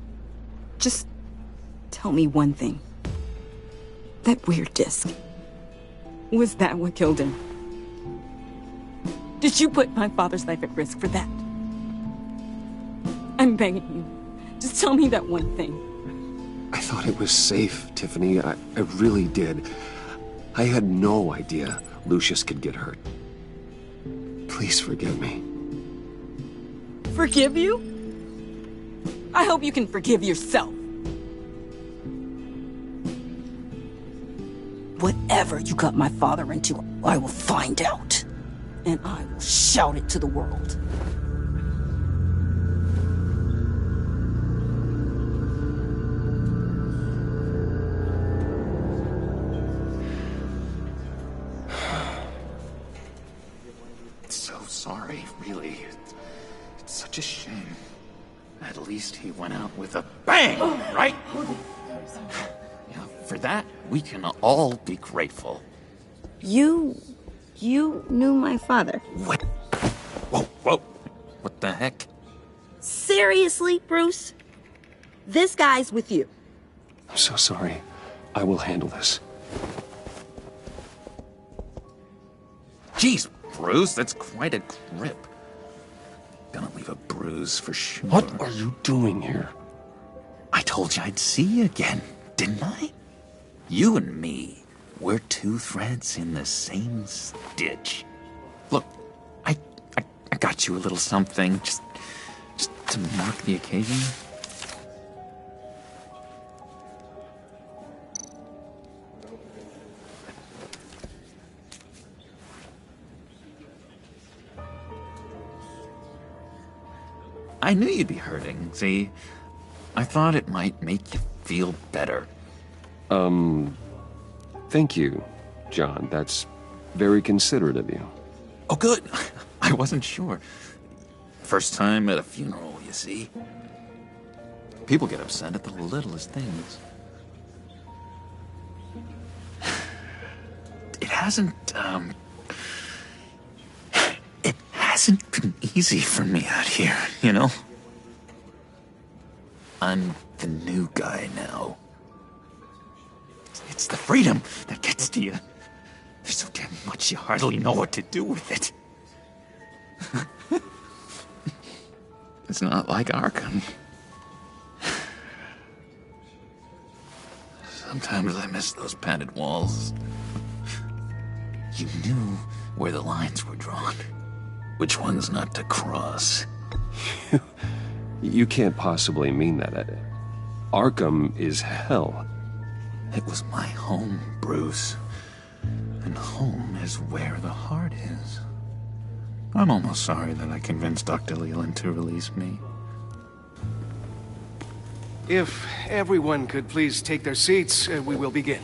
Just tell me one thing. That weird disc. Was that what killed him? Did you put my father's life at risk for that? I'm begging you. Just tell me that one thing. I thought it was safe, Tiffany. I really did. I had no idea Lucius could get hurt. Please forgive me. Forgive you? I hope you can forgive yourself. Whatever you got my father into, I will find out. And I will shout it to the world. So sorry, really. It's such a shame. At least he went out with a bang, right? Yeah, for that, we can all be grateful. You knew my father. What? Whoa. What the heck? Seriously, Bruce? This guy's with you. I'm so sorry. I will handle this. Jeez, Bruce, that's quite a grip. Gonna leave a bruise for sure. What are you doing here? I told you I'd see you again, didn't I? You and me, we're two threads in the same stitch. Look, I got you a little something, just to mark the occasion. I knew you'd be hurting, see? I thought it might make you feel better. Thank you, John. That's very considerate of you. Oh, good. I wasn't sure. First time at a funeral, you see? People get upset at the littlest things. It hasn't been easy for me out here, you know? I'm the new guy now. It's the freedom that gets to you. There's so damn much you hardly know what to do with it. It's not like Arkham. Sometimes I miss those padded walls. You knew where the lines were drawn. Which ones not to cross. You can't possibly mean that. Arkham is hell. It was my home, Bruce. And home is where the heart is. I'm almost sorry that I convinced Dr. Leland to release me. If everyone could please take their seats, we will begin.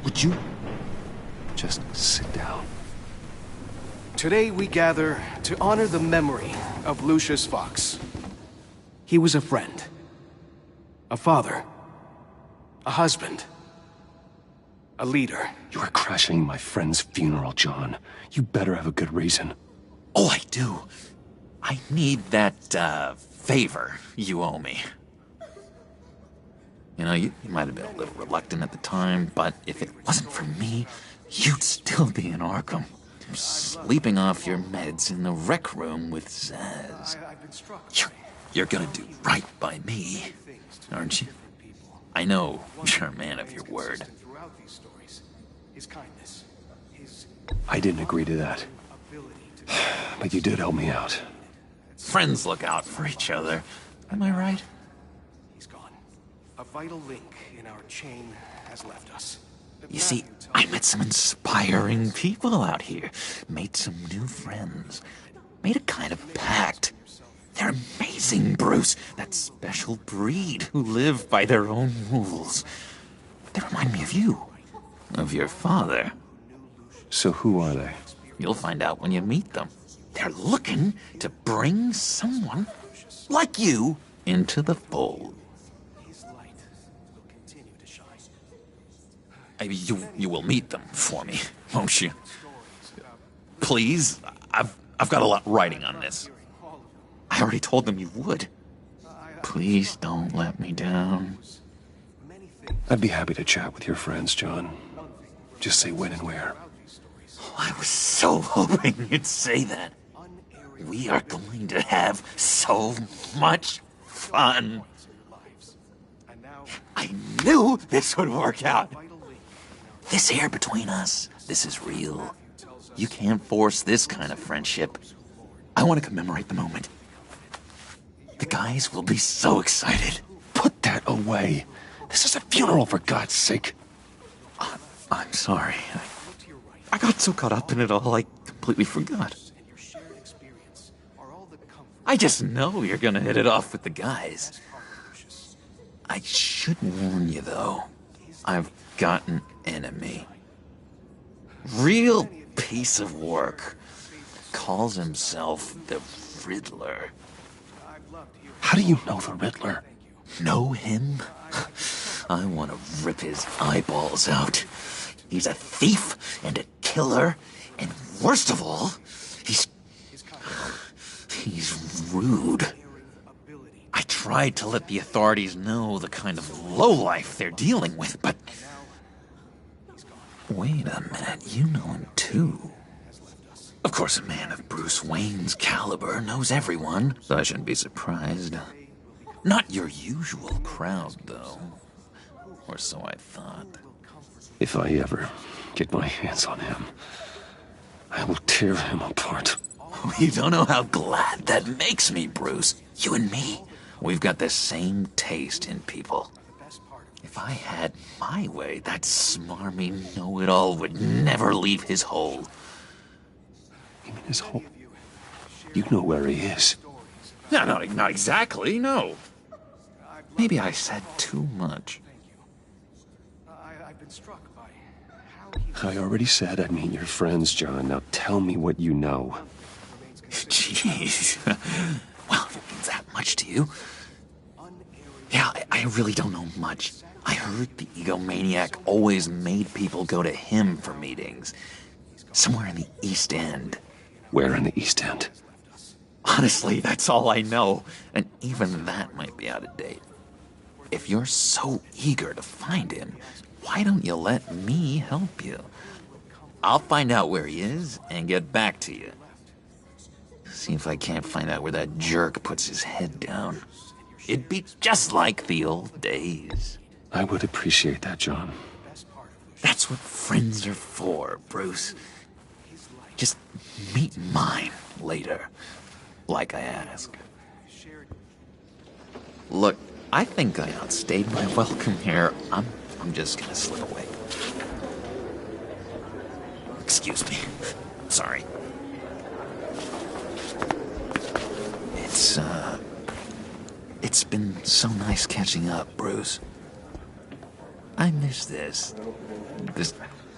Would you just sit down? Today we gather to honor the memory of Lucius Fox. He was a friend, a father, a husband, a leader. You are crashing my friend's funeral, John. You better have a good reason. Oh, I do. I need that, favor you owe me. You know, you might have been a little reluctant at the time, but if it wasn't for me, you'd still be in Arkham. Sleeping off your meds in the rec room with Zaz. You're gonna do right by me, aren't you? I know you're a man of your word. I didn't agree to that. But you did help me out. Friends look out for each other. Am I right? He's gone. A vital link in our chain has left us. You see, I met some inspiring people out here. Made some new friends. Made a kind of pact. They're amazing, Bruce. That special breed who live by their own rules. They remind me of you. Of your father. So who are they? You'll find out when you meet them. They're looking to bring someone like you into the fold. You will meet them for me, won't you? Please, I've got a lot riding on this. I already told them you would. Please don't let me down. I'd be happy to chat with your friends, John. Just say when and where. Oh, I was so hoping you'd say that. We are going to have so much fun. I knew this would work out. This air between us, this is real. You can't force this kind of friendship. I want to commemorate the moment. The guys will be so excited. Put that away. This is a funeral, for God's sake. I'm sorry. I got so caught up in it all, I completely forgot. I just know you're gonna hit it off with the guys. I should warn you, though. I've got an enemy. Real piece of work. Calls himself the Riddler. How do you know the Riddler? Know him? I want to rip his eyeballs out. He's a thief and a killer, and worst of all, he's rude. I tried to let the authorities know the kind of lowlife they're dealing with, but... Wait a minute, you know him too. Of course, a man of Bruce Wayne's caliber knows everyone, so I shouldn't be surprised. Not your usual crowd, though. Or so I thought. If I ever get my hands on him, I will tear him apart. You don't know how glad that makes me, Bruce. You and me, we've got the same taste in people. If I had my way, that smarmy know-it-all would never leave his hole. You mean his hole? You know where he is. No, not exactly, no. Maybe I said too much. I already said I'd meet your friends, John. Now tell me what you know. Jeez. Well, if it means that much to you. Yeah, I really don't know much. I heard the egomaniac always made people go to him for meetings. Somewhere in the East End. Where in the East End? Honestly, that's all I know, and even that might be out of date. If you're so eager to find him, why don't you let me help you? I'll find out where he is and get back to you. See if I can't find out where that jerk puts his head down. It'd be just like the old days. I would appreciate that, John. That's what friends are for, Bruce. Just meet mine later, like I asked. Look, I think I outstayed my welcome here. I'm just gonna slip away. Excuse me. Sorry. It's been so nice catching up, Bruce. I miss this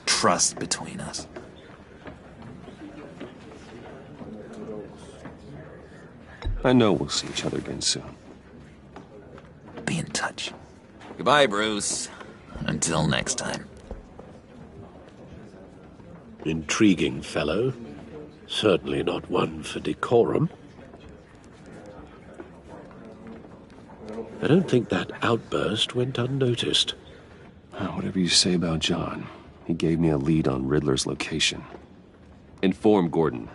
trust between us. I know we'll see each other again soon. Be in touch. Goodbye, Bruce. Until next time. Intriguing fellow. Certainly not one for decorum. I don't think that outburst went unnoticed. Whatever you say about John, he gave me a lead on Riddler's location. Inform Gordon.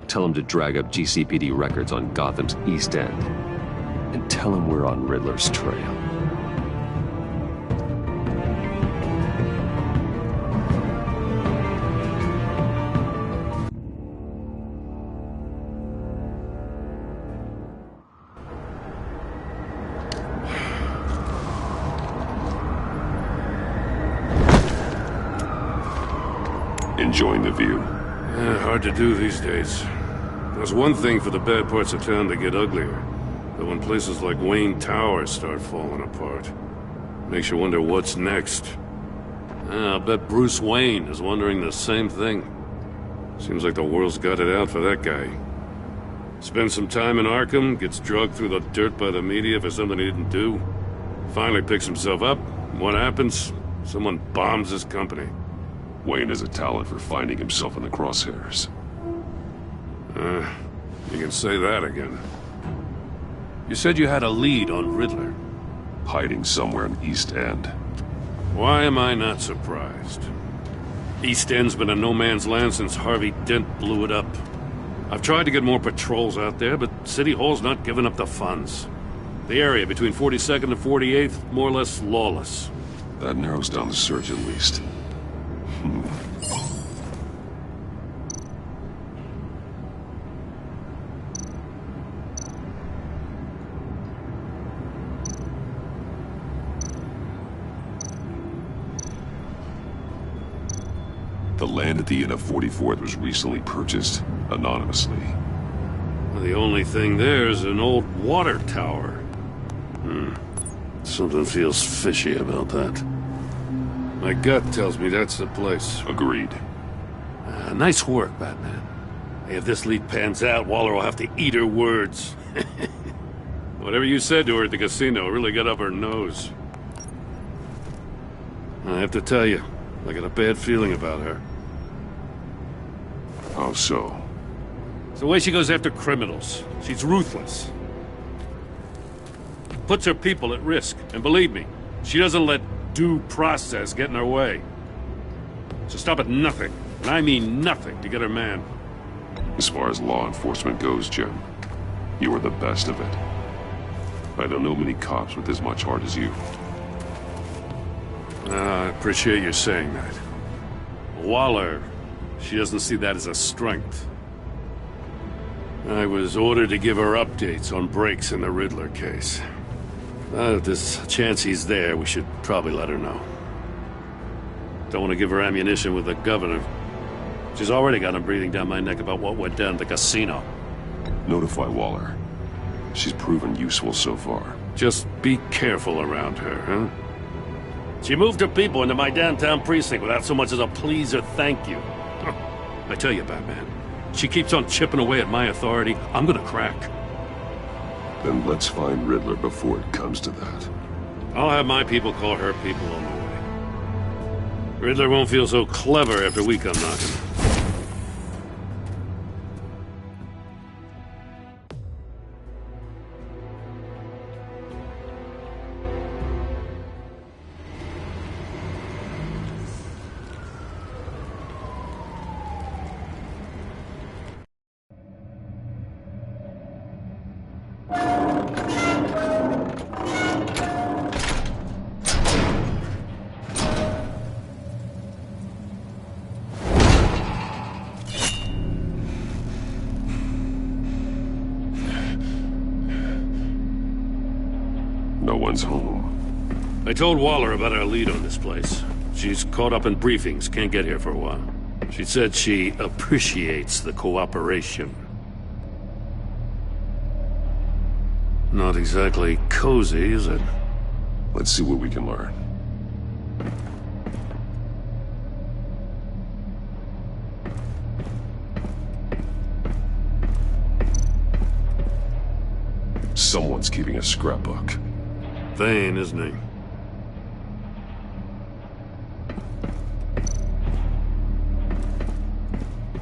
Tell him to drag up GCPD records on Gotham's East End. And tell him we're on Riddler's trail. Enjoying the view? Yeah, hard to do these days. There's one thing for the bad parts of town to get uglier. But when places like Wayne Tower start falling apart, makes you wonder what's next. I'll bet Bruce Wayne is wondering the same thing. Seems like the world's got it out for that guy. Spends some time in Arkham, gets drugged through the dirt by the media for something he didn't do. Finally picks himself up. What happens? Someone bombs his company. Wayne has a talent for finding himself in the crosshairs. You can say that again. You said you had a lead on Riddler. Hiding somewhere in East End. Why am I not surprised? East End's been a no-man's land since Harvey Dent blew it up. I've tried to get more patrols out there, but City Hall's not giving up the funds. The area between 42nd and 48th, more or less lawless. That narrows down the search at least. The land at the end of 44th was recently purchased, anonymously. The only thing there is an old water tower. Something feels fishy about that. My gut tells me that's the place. Agreed. Nice work, Batman. If this lead pans out, Waller will have to eat her words. Whatever you said to her at the casino really got up her nose. I have to tell you, I got a bad feeling about her. How so? It's the way she goes after criminals. She's ruthless. Puts her people at risk. And believe me, she doesn't let due process get in her way. So stop at nothing, and I mean nothing, to get her man. As far as law enforcement goes, Jim, you are the best of it. I don't know many cops with as much heart as you. I appreciate you saying that. Waller, she doesn't see that as a strength. I was ordered to give her updates on breaks in the Riddler case. If there's a chance he's there, we should probably let her know. Don't want to give her ammunition with the governor. She's already got him breathing down my neck about what went down at the casino. Notify Waller. She's proven useful so far. Just be careful around her, huh? She moved her people into my downtown precinct without so much as a please or thank you. I tell you, Batman, she keeps on chipping away at my authority, I'm gonna crack. Then let's find Riddler before it comes to that. I'll have my people call her people on the way. Riddler won't feel so clever after we come knocking. No one's home. I told Waller about our lead on this place. She's caught up in briefings, can't get here for a while. She said she appreciates the cooperation. Not exactly cozy, is it? Let's see what we can learn. Someone's keeping a scrapbook. Vain, isn't he?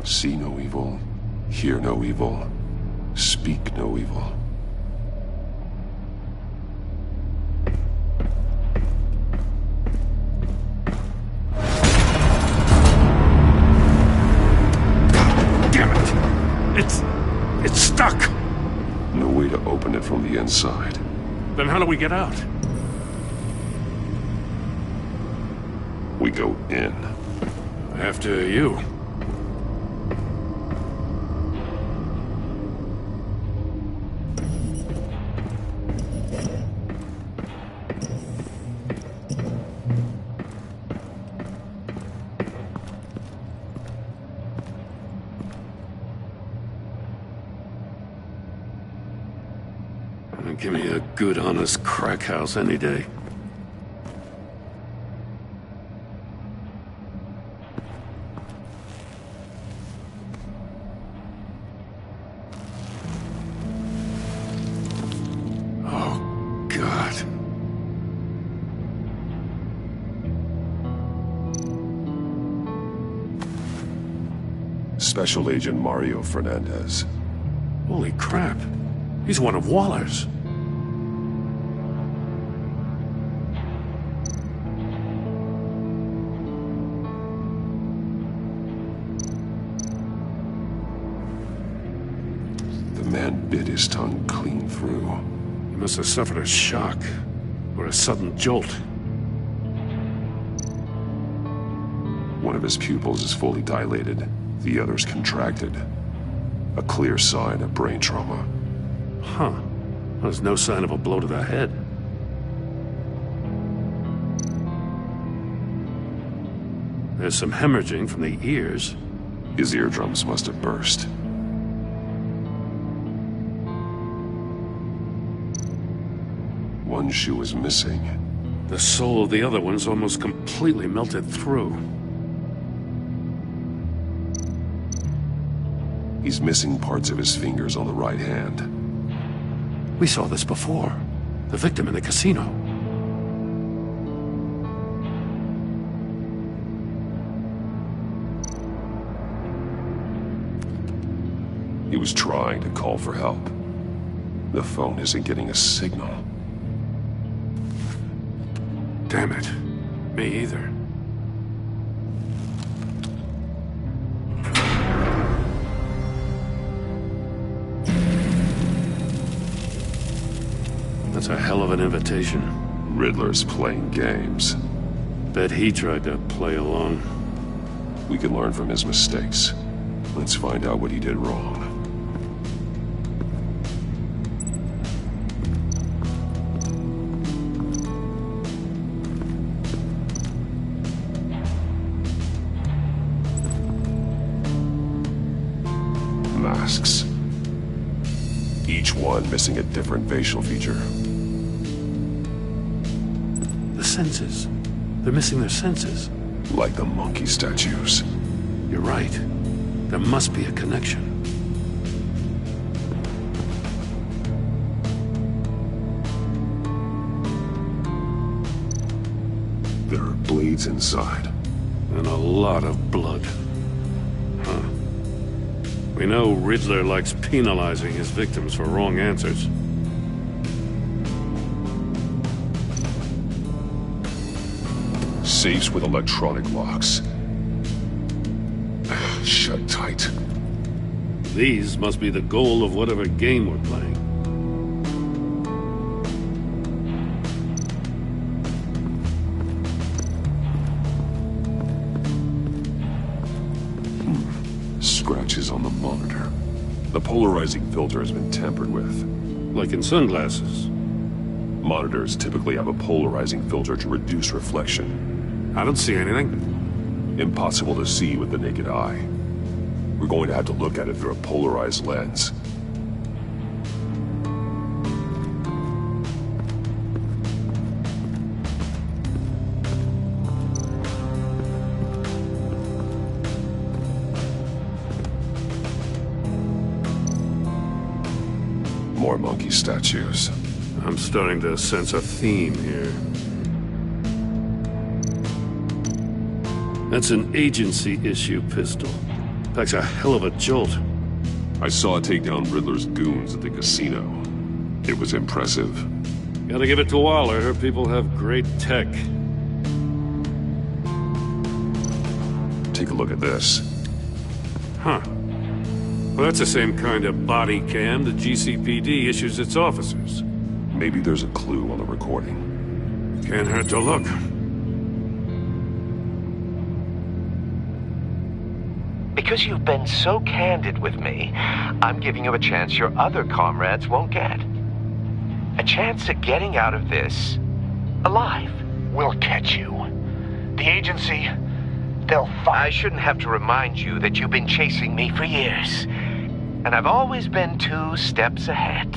See no evil, hear no evil, speak no evil. Damn it! It's stuck! No way to open it from the inside. Then how do we get out? We go in. After you. Give me a good, honest crack house any day. Oh, God. Special Agent Mario Fernandez. Holy crap. He's one of Waller's. Bit his tongue clean through. He must have suffered a shock, or a sudden jolt. One of his pupils is fully dilated, the other's contracted. A clear sign of brain trauma. Huh. There's no sign of a blow to the head. There's some hemorrhaging from the ears. His eardrums must have burst. One shoe is missing. The sole of the other one's almost completely melted through. He's missing parts of his fingers on the right hand. We saw this before. The victim in the casino. He was trying to call for help. The phone isn't getting a signal. Damn it. Me either. That's a hell of an invitation. Riddler's playing games. Bet he tried to play along. We can learn from his mistakes. Let's find out what he did wrong. Masks. Each one missing a different facial feature. The senses. They're missing their senses. Like the monkey statues. You're right. There must be a connection. blades inside. And a lot of blood. Huh. We know Riddler likes penalizing his victims for wrong answers. Safes with electronic locks. Shut tight. These must be the goal of whatever game we're playing. Scratches on the monitor. The polarizing filter has been tampered with. Like in sunglasses. Monitors typically have a polarizing filter to reduce reflection. I don't see anything. Impossible to see with the naked eye. We're going to have to look at it through a polarized lens. More monkey statues. I'm starting to sense a theme here. That's an agency issue pistol. Packs a hell of a jolt. I saw it take down Riddler's goons at the casino. It was impressive. Gotta give it to Waller. Her people have great tech. Take a look at this. Huh. Well, that's the same kind of body cam the GCPD issues its officers. Maybe there's a clue on the recording. Can't hurt to look. Because you've been so candid with me, I'm giving you a chance your other comrades won't get. A chance at getting out of this alive. We'll catch you. The agency, they'll find... I shouldn't have to remind you that you've been chasing me for years. And I've always been 2 steps ahead.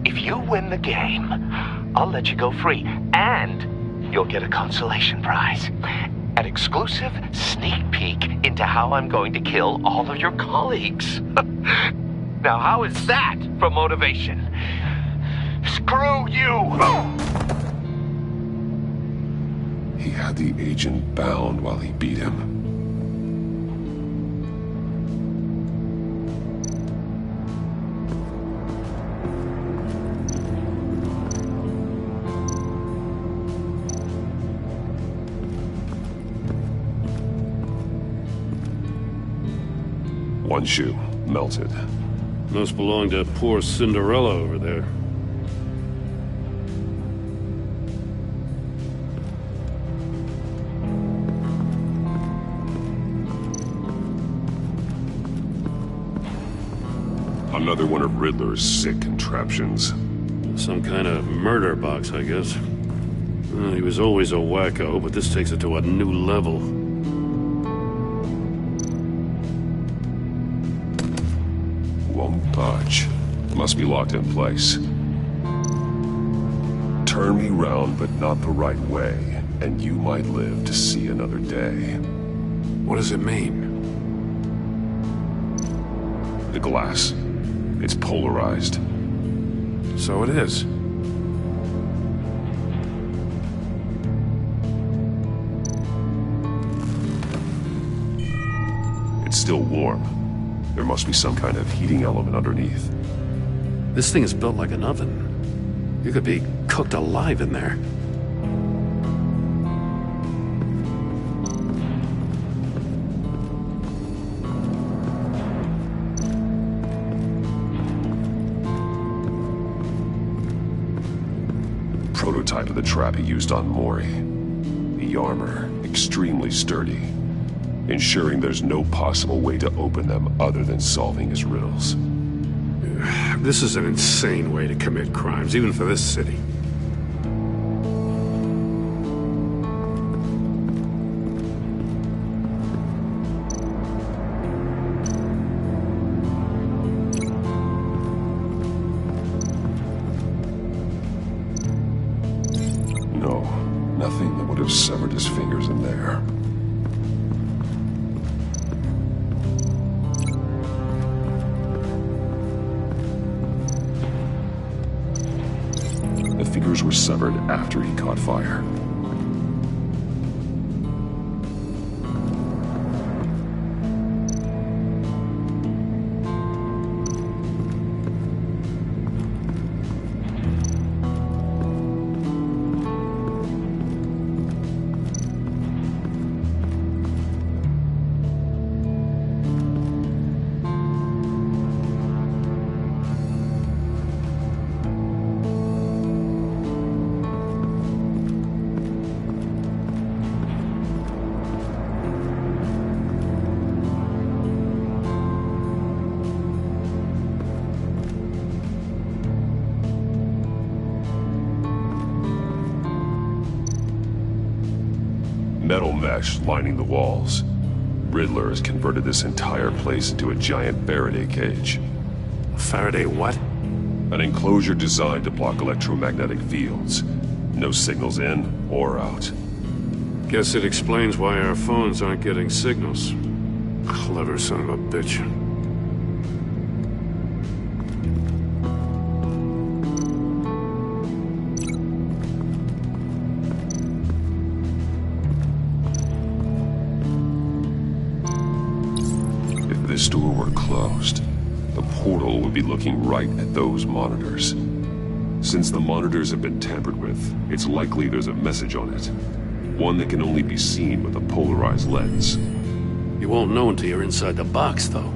If you win the game, I'll let you go free. And you'll get a consolation prize. An exclusive sneak peek into how I'm going to kill all of your colleagues. Now, how is that for motivation? Screw you! He had the agent bound while he beat him. One shoe, melted. Must belong to poor Cinderella over there. Another one of Riddler's sick contraptions. Some kind of murder box, I guess. He was always a wacko, but this takes it to a new level. Won't budge. Must be locked in place. Turn me round, but not the right way, and you might live to see another day. What does it mean? The glass. It's polarized. So it is. It's still warm. There must be some kind of heating element underneath. This thing is built like an oven. You could be cooked alive in there. Prototype of the trap he used on Mori. The armor, extremely sturdy, ensuring there's no possible way to open them other than solving his riddles. This is an insane way to commit crimes, even for this city. No, nothing that would have severed his fingers in there. The fingers were severed after he caught fire. mesh lining the walls. Riddler has converted this entire place into a giant Faraday cage. Faraday what? An enclosure designed to block electromagnetic fields. No signals in or out. Guess it explains why our phones aren't getting signals. Clever son of a bitch. If this door were closed, the portal would be looking right at those monitors. Since the monitors have been tampered with, it's likely there's a message on it. One that can only be seen with a polarized lens. You won't know until you're inside the box, though.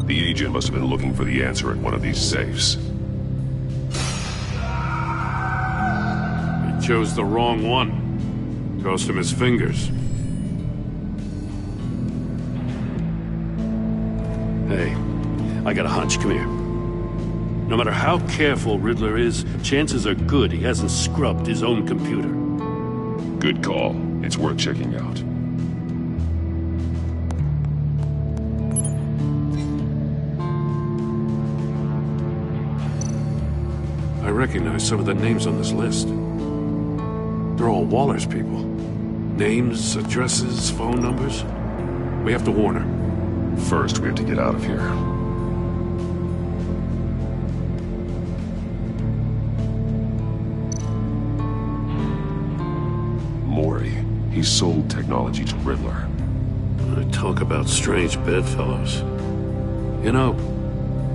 The agent must have been looking for the answer at one of these safes. He chose the wrong one. Cost him his fingers. Hey, I got a hunch. Come here. No matter how careful Riddler is, chances are good he hasn't scrubbed his own computer. Good call. It's worth checking out. I recognize some of the names on this list. They're all Waller's people. Names, addresses, phone numbers. We have to warn her. First, we have to get out of here. Mori. He sold technology to Riddler. Talk about strange bedfellows. You know,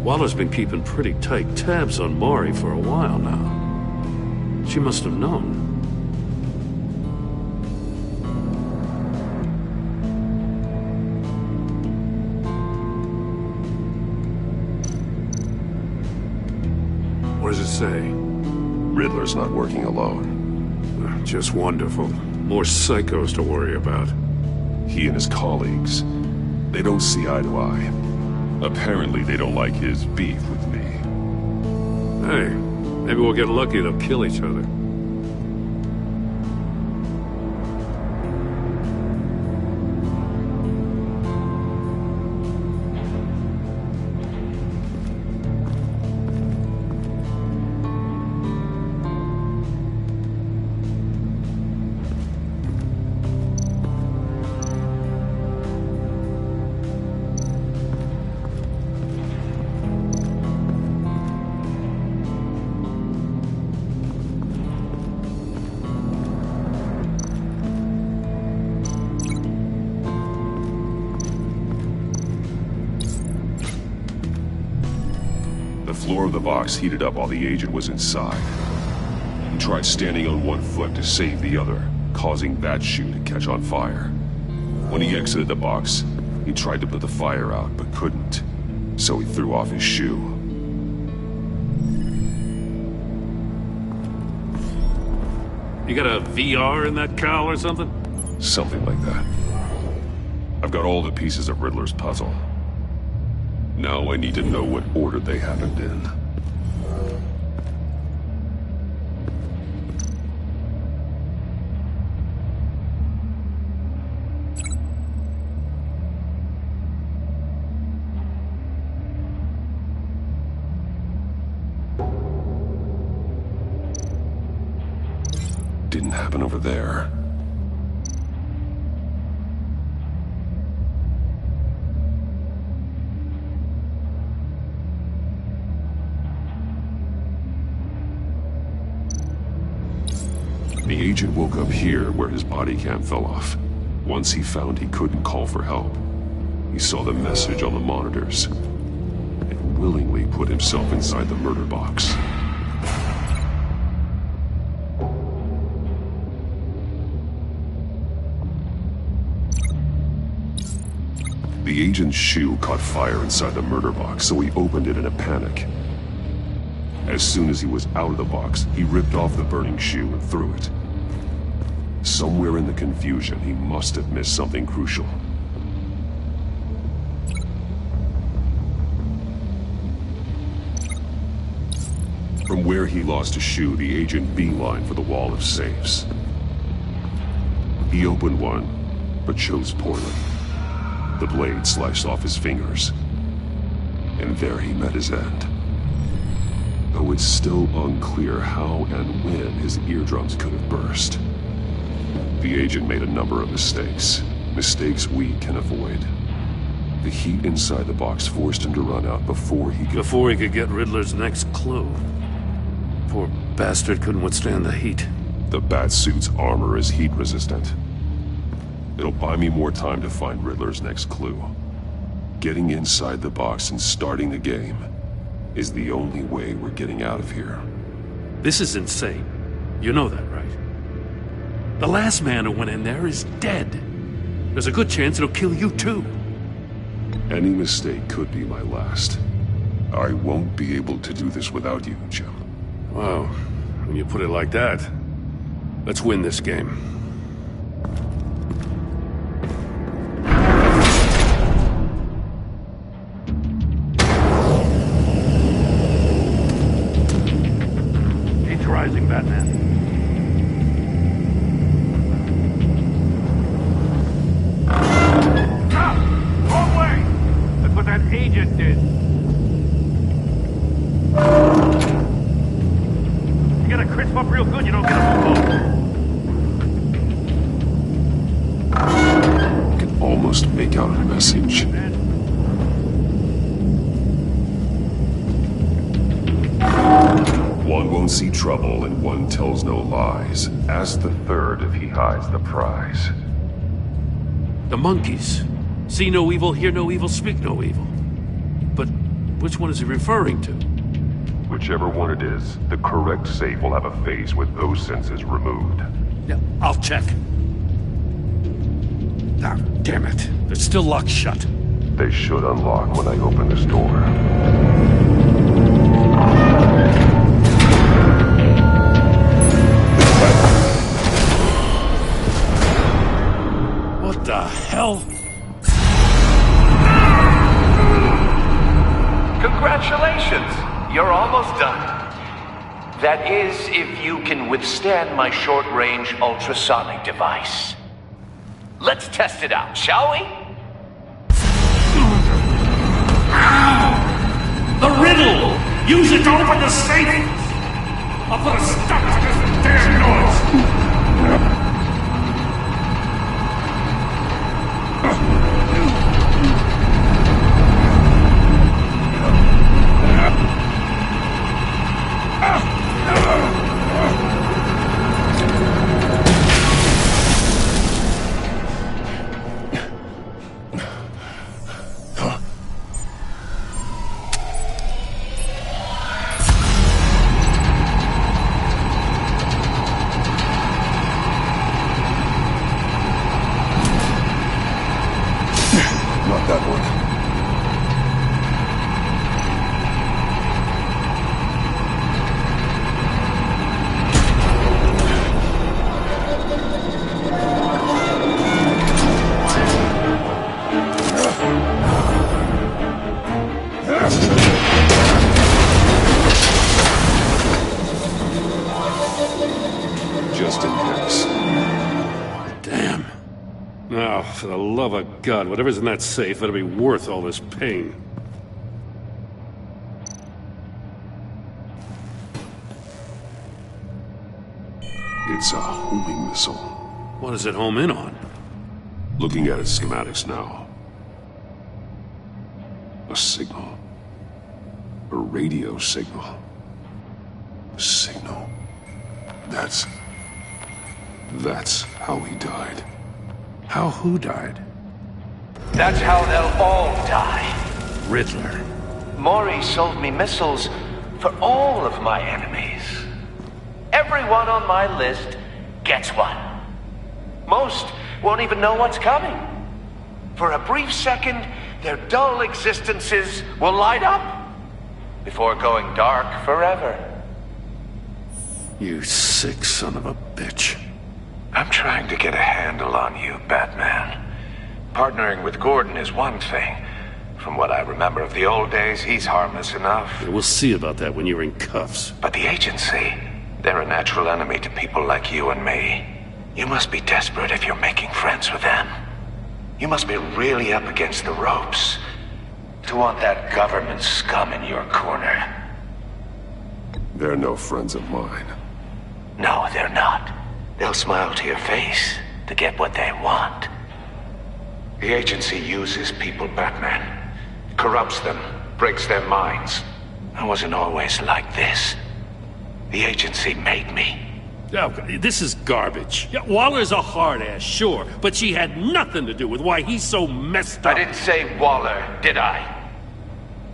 Waller's been keeping pretty tight tabs on Mori for a while now. She must have known. What does it say? Riddler's not working alone. Just wonderful. More psychos to worry about. He and his colleagues, they don't see eye to eye. Apparently they don't like his beef with me. Hey, maybe we'll get lucky to kill each other. The floor of the box heated up while the agent was inside. He tried standing on one foot to save the other, causing that shoe to catch on fire. When he exited the box, he tried to put the fire out, but couldn't. So he threw off his shoe. You got a VR in that cowl or something? Something like that. I've got all the pieces of Riddler's puzzle. Now I need to know what order they happened in. Didn't happen over there. The agent woke up here where his body cam fell off. Once he found he couldn't call for help, he saw the message on the monitors and willingly put himself inside the murder box. The agent's shoe caught fire inside the murder box, so he opened it in a panic. As soon as he was out of the box, he ripped off the burning shoe and threw it. Somewhere in the confusion, he must have missed something crucial. From where he lost a shoe, the agent beelined for the wall of safes. He opened one, but chose poorly. The blade sliced off his fingers. And there he met his end. Though it's still unclear how and when his eardrums could have burst. The agent made a number of mistakes. Mistakes we can avoid. The heat inside the box forced him to run out before he could get Riddler's next clue. Poor bastard couldn't withstand the heat. The Batsuit's armor is heat resistant. It'll buy me more time to find Riddler's next clue. Getting inside the box and starting the game is the only way we're getting out of here. This is insane. You know that, right? The last man who went in there is dead. There's a good chance it'll kill you too. Any mistake could be my last. I won't be able to do this without you, Jim. Wow, when you put it like that, let's win this game. Heat's rising, Batman. Wrong way! That's what that agent did. You gotta crisp up real good, you don't get a move. I can almost make out a message. One won't see trouble and one tells no lies. Ask the third if he hides the prize. The monkeys. See no evil, hear no evil, speak no evil. But which one is he referring to? Whichever one it is, the correct safe will have a phase with those senses removed. Yeah, I'll check. Ah, damn it. They're still locked shut. They should unlock when I open this door. What the hell? Congratulations! You're almost done. That is, if you can withstand my short-range ultrasonic device. Let's test it out, shall we? The riddle! Use it to open the safe! I'll put a stop to this damn noise! For the love of God, whatever's in that safe better be worth all this pain. It's a homing missile. What does it home in on? Looking at its schematics now. A signal. A radio signal. A signal. That's how he died. How who died? That's how they'll all die. Riddler. Maury sold me missiles for all of my enemies. Everyone on my list gets one. Most won't even know what's coming. For a brief second, their dull existences will light up before going dark forever. You sick son of a bitch. I'm trying to get a handle on you, Batman. Partnering with Gordon is one thing. From what I remember of the old days, he's harmless enough. Yeah, we'll see about that when you're in cuffs. But the agency, they're a natural enemy to people like you and me. You must be desperate if you're making friends with them. You must be really up against the ropes to want that government scum in your corner. They're no friends of mine. No, they're not. They'll smile to your face to get what they want. The agency uses people, Batman. Corrupts them, breaks their minds. I wasn't always like this. The agency made me. Oh, this is garbage. Yeah, Waller's a hard-ass, sure, but she had nothing to do with why he's so messed up. I didn't say Waller, did I?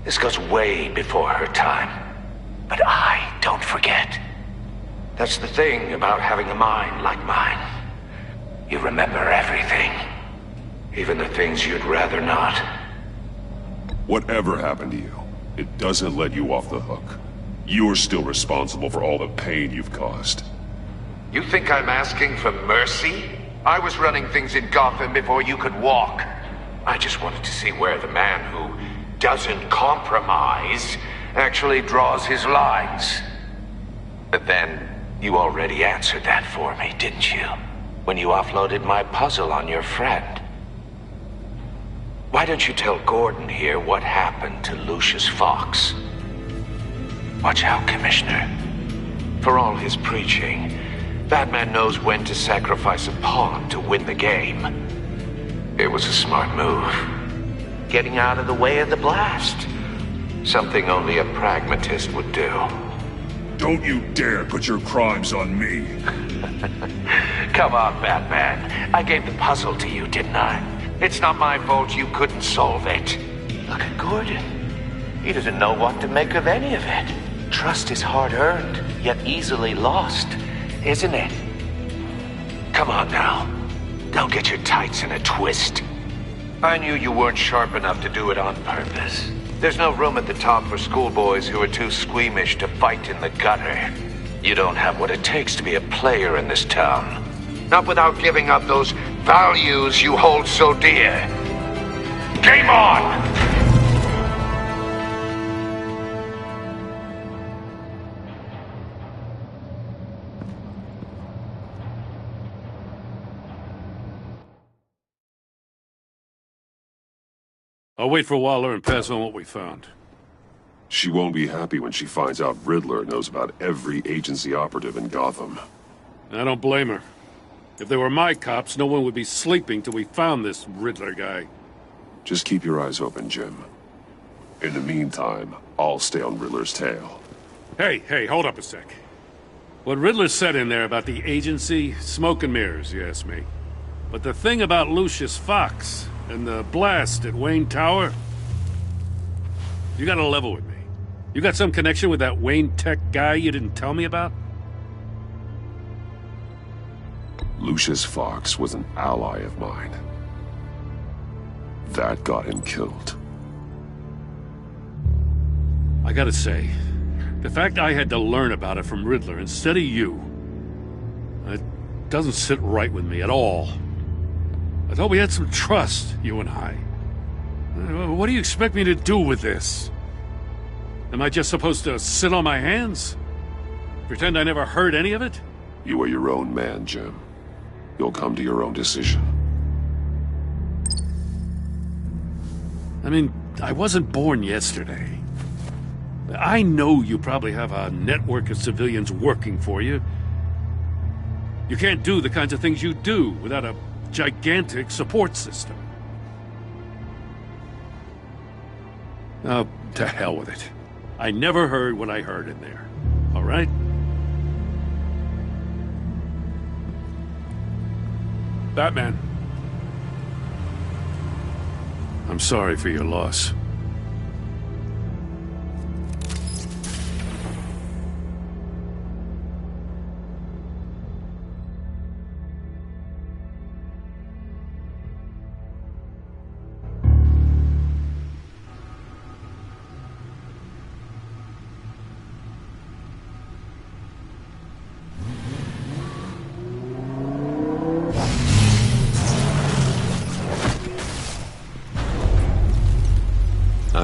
This goes way before her time. But I don't forget. That's the thing about having a mind like mine. You remember everything. Even the things you'd rather not. Whatever happened to you, it doesn't let you off the hook. You're still responsible for all the pain you've caused. You think I'm asking for mercy? I was running things in Gotham before you could walk. I just wanted to see where the man who doesn't compromise actually draws his lines. But then, you already answered that for me, didn't you? When you offloaded my puzzle on your friend. Why don't you tell Gordon here what happened to Lucius Fox? Watch out, Commissioner. For all his preaching, Batman knows when to sacrifice a pawn to win the game. It was a smart move. Getting out of the way of the blast. Something only a pragmatist would do. Don't you dare put your crimes on me. Come on, Batman. I gave the puzzle to you, didn't I? It's not my fault you couldn't solve it. Look at Gordon. He doesn't know what to make of any of it. Trust is hard-earned, yet easily lost, isn't it? Come on now. Don't get your tights in a twist. I knew you weren't sharp enough to do it on purpose. There's no room at the top for schoolboys who are too squeamish to fight in the gutter. You don't have what it takes to be a player in this town. Not without giving up those values you hold so dear. Game on! I'll wait for Waller and pass on what we found. She won't be happy when she finds out Riddler knows about every agency operative in Gotham. I don't blame her. If they were my cops, no one would be sleeping till we found this Riddler guy. Just keep your eyes open, Jim. In the meantime, I'll stay on Riddler's tail. Hey, hold up a sec. What Riddler said in there about the agency, smoke and mirrors, you ask me. But the thing about Lucius Fox and the blast at Wayne Tower, you gotta level with me. You got some connection with that Wayne Tech guy you didn't tell me about? Lucius Fox was an ally of mine. That got him killed. I gotta say, the fact I had to learn about it from Riddler instead of you, it doesn't sit right with me at all. I thought we had some trust, you and I. What do you expect me to do with this? Am I just supposed to sit on my hands? Pretend I never heard any of it? You are your own man, Jim. You'll come to your own decision. I mean, I wasn't born yesterday. I know you probably have a network of civilians working for you. You can't do the kinds of things you do without a gigantic support system. Oh, to hell with it. I never heard what I heard in there. All right? Batman. I'm sorry for your loss.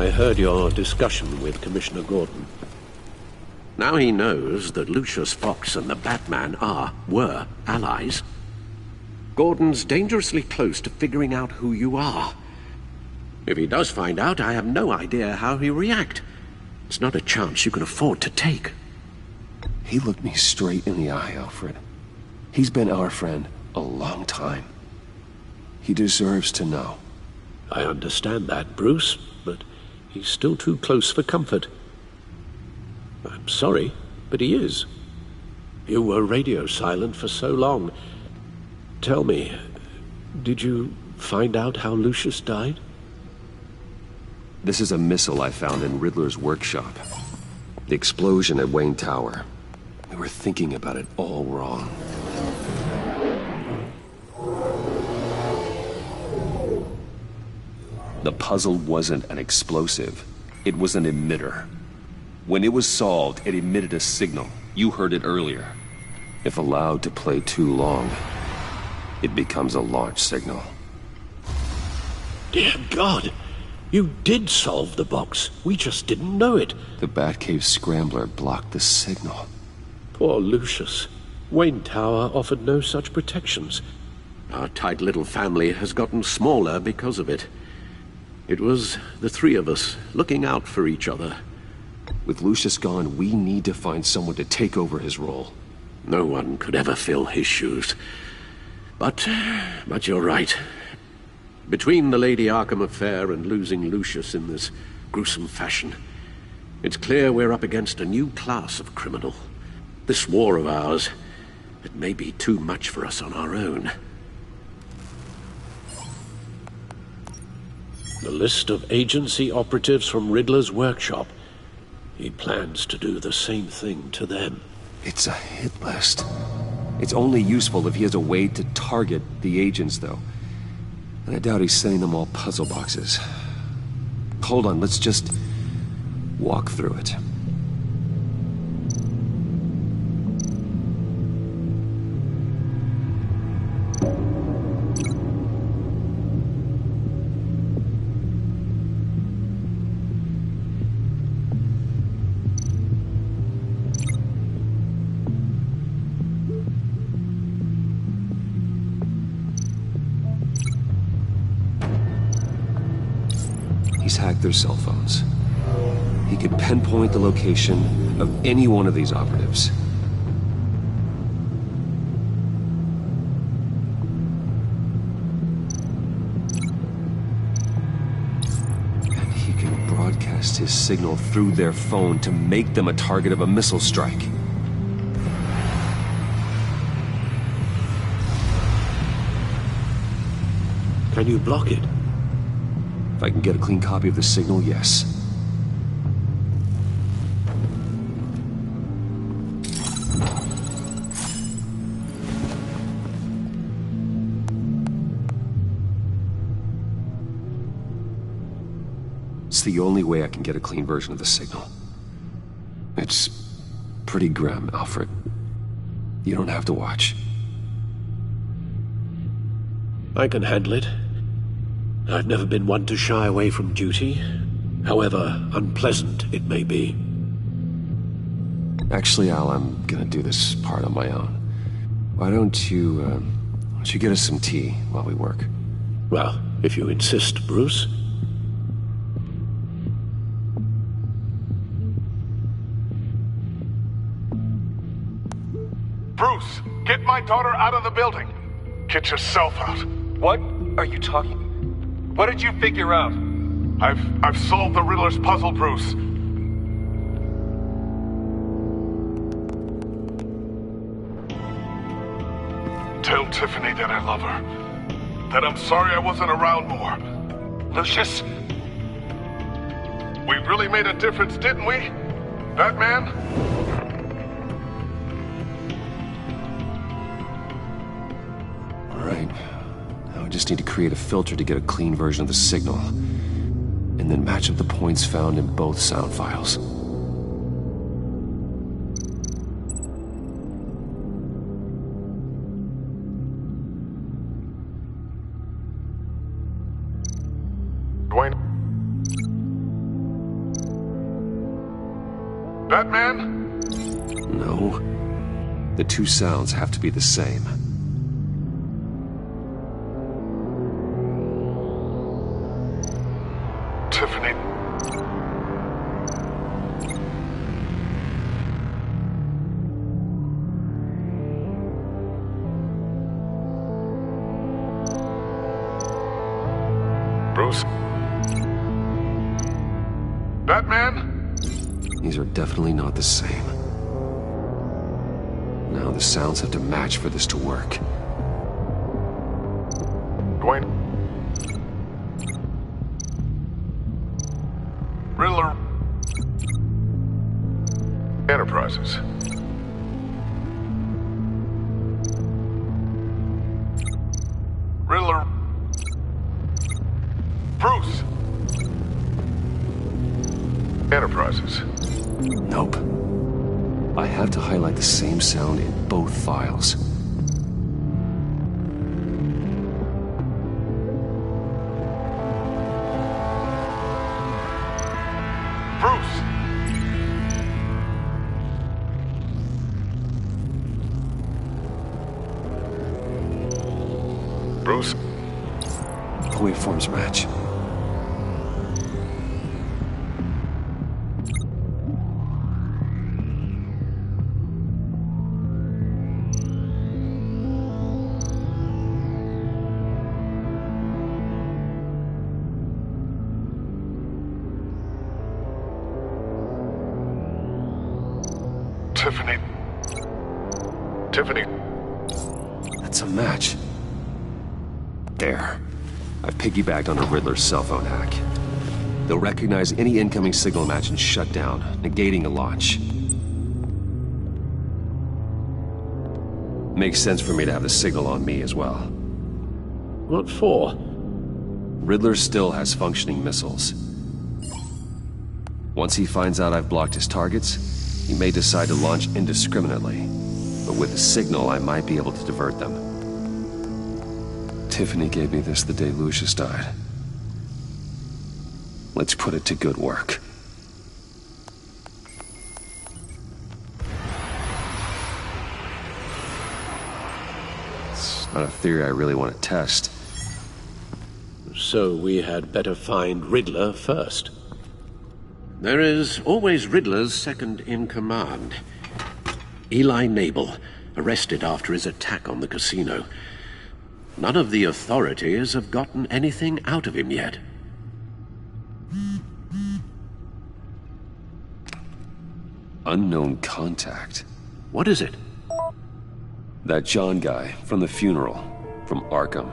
I heard your discussion with Commissioner Gordon. Now he knows that Lucius Fox and the Batman were allies. Gordon's dangerously close to figuring out who you are. If he does find out, I have no idea how he'll react. It's not a chance you can afford to take. He looked me straight in the eye, Alfred. He's been our friend a long time. He deserves to know. I understand that, Bruce, but he's still too close for comfort. I'm sorry, but he is. You were radio silent for so long. Tell me, did you find out how Lucius died? This is a missile I found in Riddler's workshop. The explosion at Wayne Tower. We were thinking about it all wrong. The puzzle wasn't an explosive. It was an emitter. When it was solved, it emitted a signal. You heard it earlier. If allowed to play too long, it becomes a launch signal. Dear God! You did solve the box. We just didn't know it. The Batcave scrambler blocked the signal. Poor Lucius. Wayne Tower offered no such protections. Our tight little family has gotten smaller because of it. It was the three of us looking out for each other. With Lucius gone, we need to find someone to take over his role. No one could ever fill his shoes. But you're right. Between the Lady Arkham affair and losing Lucius in this gruesome fashion, it's clear we're up against a new class of criminal. This war of ours, it may be too much for us on our own. The list of agency operatives from Riddler's workshop. He plans to do the same thing to them. It's a hit list. It's only useful if he has a way to target the agents, though. And I doubt he's sending them all puzzle boxes. Hold on, let's just walk through it. He's hacked their cell phones. He could pinpoint the location of any one of these operatives. And he can broadcast his signal through their phone to make them a target of a missile strike. Can you block it? If I can get a clean copy of the signal, yes. It's the only way I can get a clean version of the signal. It's pretty grim, Alfred. You don't have to watch. I can handle it. I've never been one to shy away from duty, however unpleasant it may be. Actually, Al, I'm gonna do this part on my own. Why don't you get us some tea while we work? Well, if you insist, Bruce. Bruce, get my daughter out of the building. Get yourself out. What are you talking? What did you figure out? I've solved the Riddler's puzzle, Bruce. Tell Tiffany that I love her. That I'm sorry I wasn't around more. Lucius? We really made a difference, didn't we? Batman? All right. Now I just need to create a filter to get a clean version of the signal. And then match up the points found in both sound files. No. The two sounds have to be the same. Tiffany. Bruce. Batman? These are definitely not the same. Now the sounds have to match for this to work. Dwayne. Riddler. Enterprises. Riddler. Bruce. Enterprises. Nope. I have to highlight the same sound in both files. Bruce! Bruce? The waveforms match. Tiffany. Tiffany. That's a match. There. I've piggybacked onto Riddler's cell phone hack. They'll recognize any incoming signal match and shut down, negating a launch. Makes sense for me to have the signal on me as well. What for? Riddler still has functioning missiles. Once he finds out I've blocked his targets, he may decide to launch indiscriminately. But with the signal, I might be able to divert them. Tiffany gave me this the day Lucius died. Let's put it to good work. It's not a theory I really want to test. So we had better find Riddler first. There is always Riddler's second-in-command. Eli Nabel, arrested after his attack on the casino. None of the authorities have gotten anything out of him yet. Unknown contact. What is it? That John guy from the funeral, from Arkham.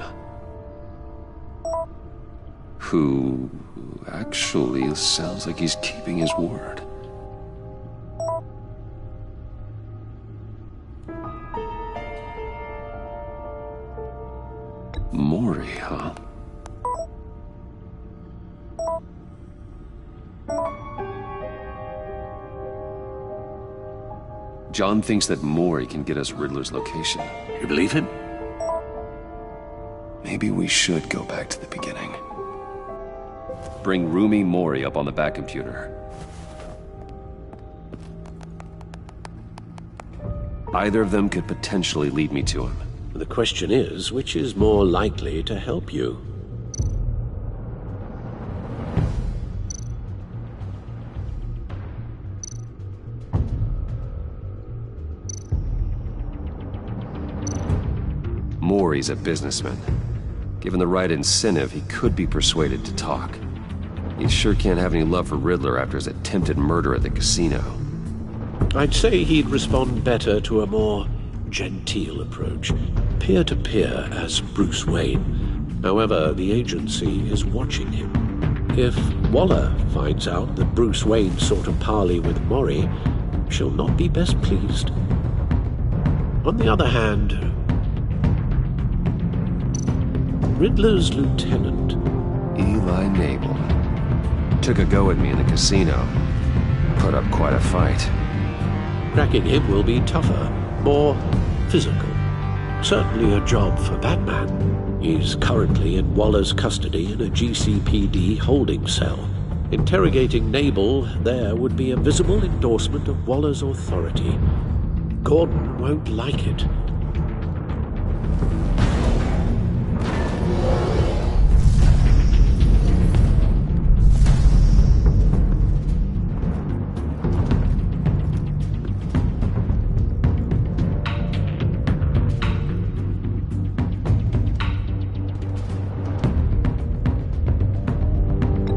Who actually sounds like he's keeping his word. Mori, huh? John thinks that Mori can get us Riddler's location. You believe him? Maybe we should go back to the beginning. Bring Rumi Mori up on the back computer. Either of them could potentially lead me to him. The question is, which is more likely to help you? Mori's a businessman. Given the right incentive, he could be persuaded to talk. He sure can't have any love for Riddler after his attempted murder at the casino. I'd say he'd respond better to a more genteel approach, peer-to-peer as Bruce Wayne. However, the agency is watching him. If Waller finds out that Bruce Wayne sought a parley with Mori, she'll not be best pleased. On the other hand, Riddler's lieutenant, Eli Nabel, took a go at me in the casino. Put up quite a fight. Cracking him will be tougher, more physical. Certainly a job for Batman. He's currently in Waller's custody in a GCPD holding cell. Interrogating Nabel there would be a visible endorsement of Waller's authority. Gordon won't like it.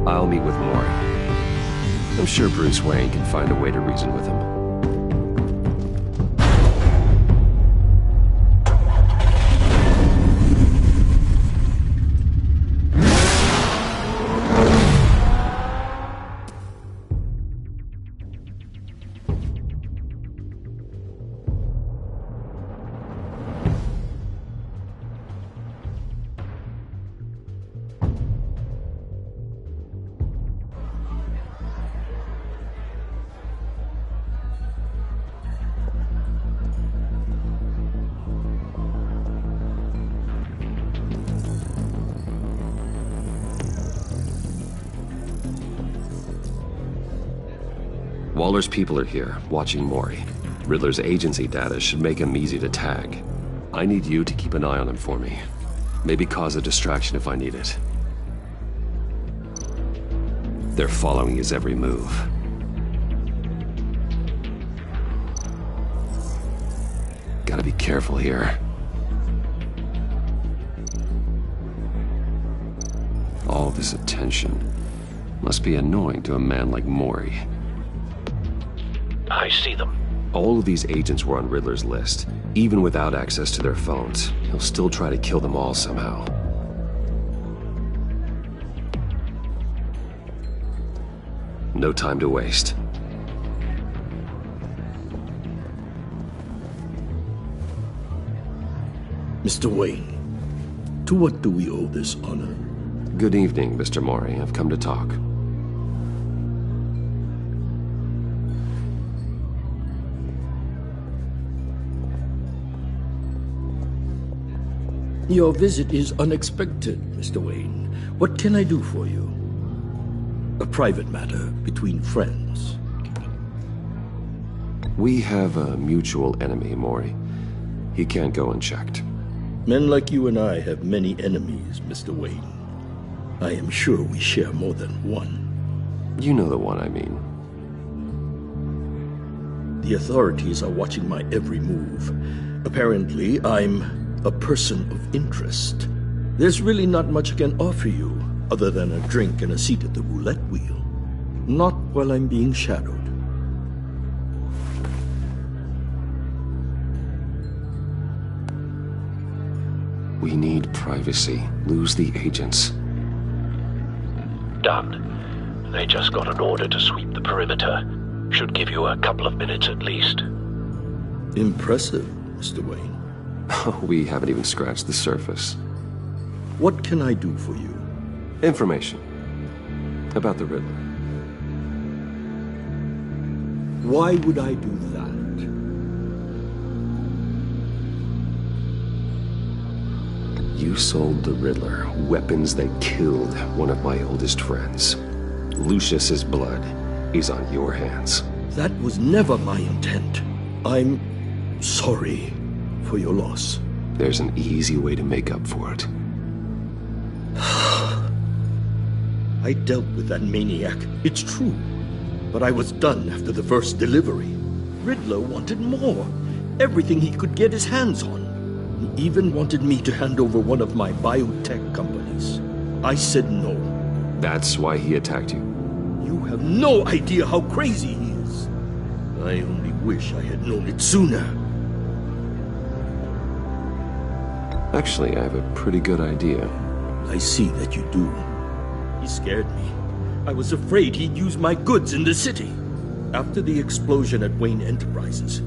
I'll meet with Maury. I'm sure Bruce Wayne can find a way to reason with him. Waller's people are here, watching Maury. Riddler's agency data should make him easy to tag. I need you to keep an eye on him for me. Maybe cause a distraction if I need it. They're following his every move. Gotta be careful here. All this attention must be annoying to a man like Maury. I see them. All of these agents were on Riddler's list. Even without access to their phones, he'll still try to kill them all somehow. No time to waste. Mr. Wayne, to what do we owe this honor? Good evening, Mr. Maury. I've come to talk. Your visit is unexpected, Mr. Wayne. What can I do for you? A private matter between friends. We have a mutual enemy, Maury. He can't go unchecked. Men like you and I have many enemies, Mr. Wayne. I am sure we share more than one. You know the one I mean. The authorities are watching my every move. Apparently, I'm a person of interest. There's really not much I can offer you, other than a drink and a seat at the roulette wheel. Not while I'm being shadowed. We need privacy. Lose the agents. Done. They just got an order to sweep the perimeter. Should give you a couple of minutes at least. Impressive, Mr. Wayne. We haven't even scratched the surface. What can I do for you? Information. About the Riddler. Why would I do that? You sold the Riddler weapons that killed one of my oldest friends. Lucius's blood is on your hands. That was never my intent. I'm sorry for your loss. There's an easy way to make up for it. I dealt with that maniac, it's true. But I was done after the first delivery. Riddler wanted more. Everything he could get his hands on. He even wanted me to hand over one of my biotech companies. I said no. That's why he attacked you? You have no idea how crazy he is. I only wish I had known it sooner. Actually, I have a pretty good idea. I see that you do. He scared me. I was afraid he'd use my goods in the city. After the explosion at Wayne Enterprises,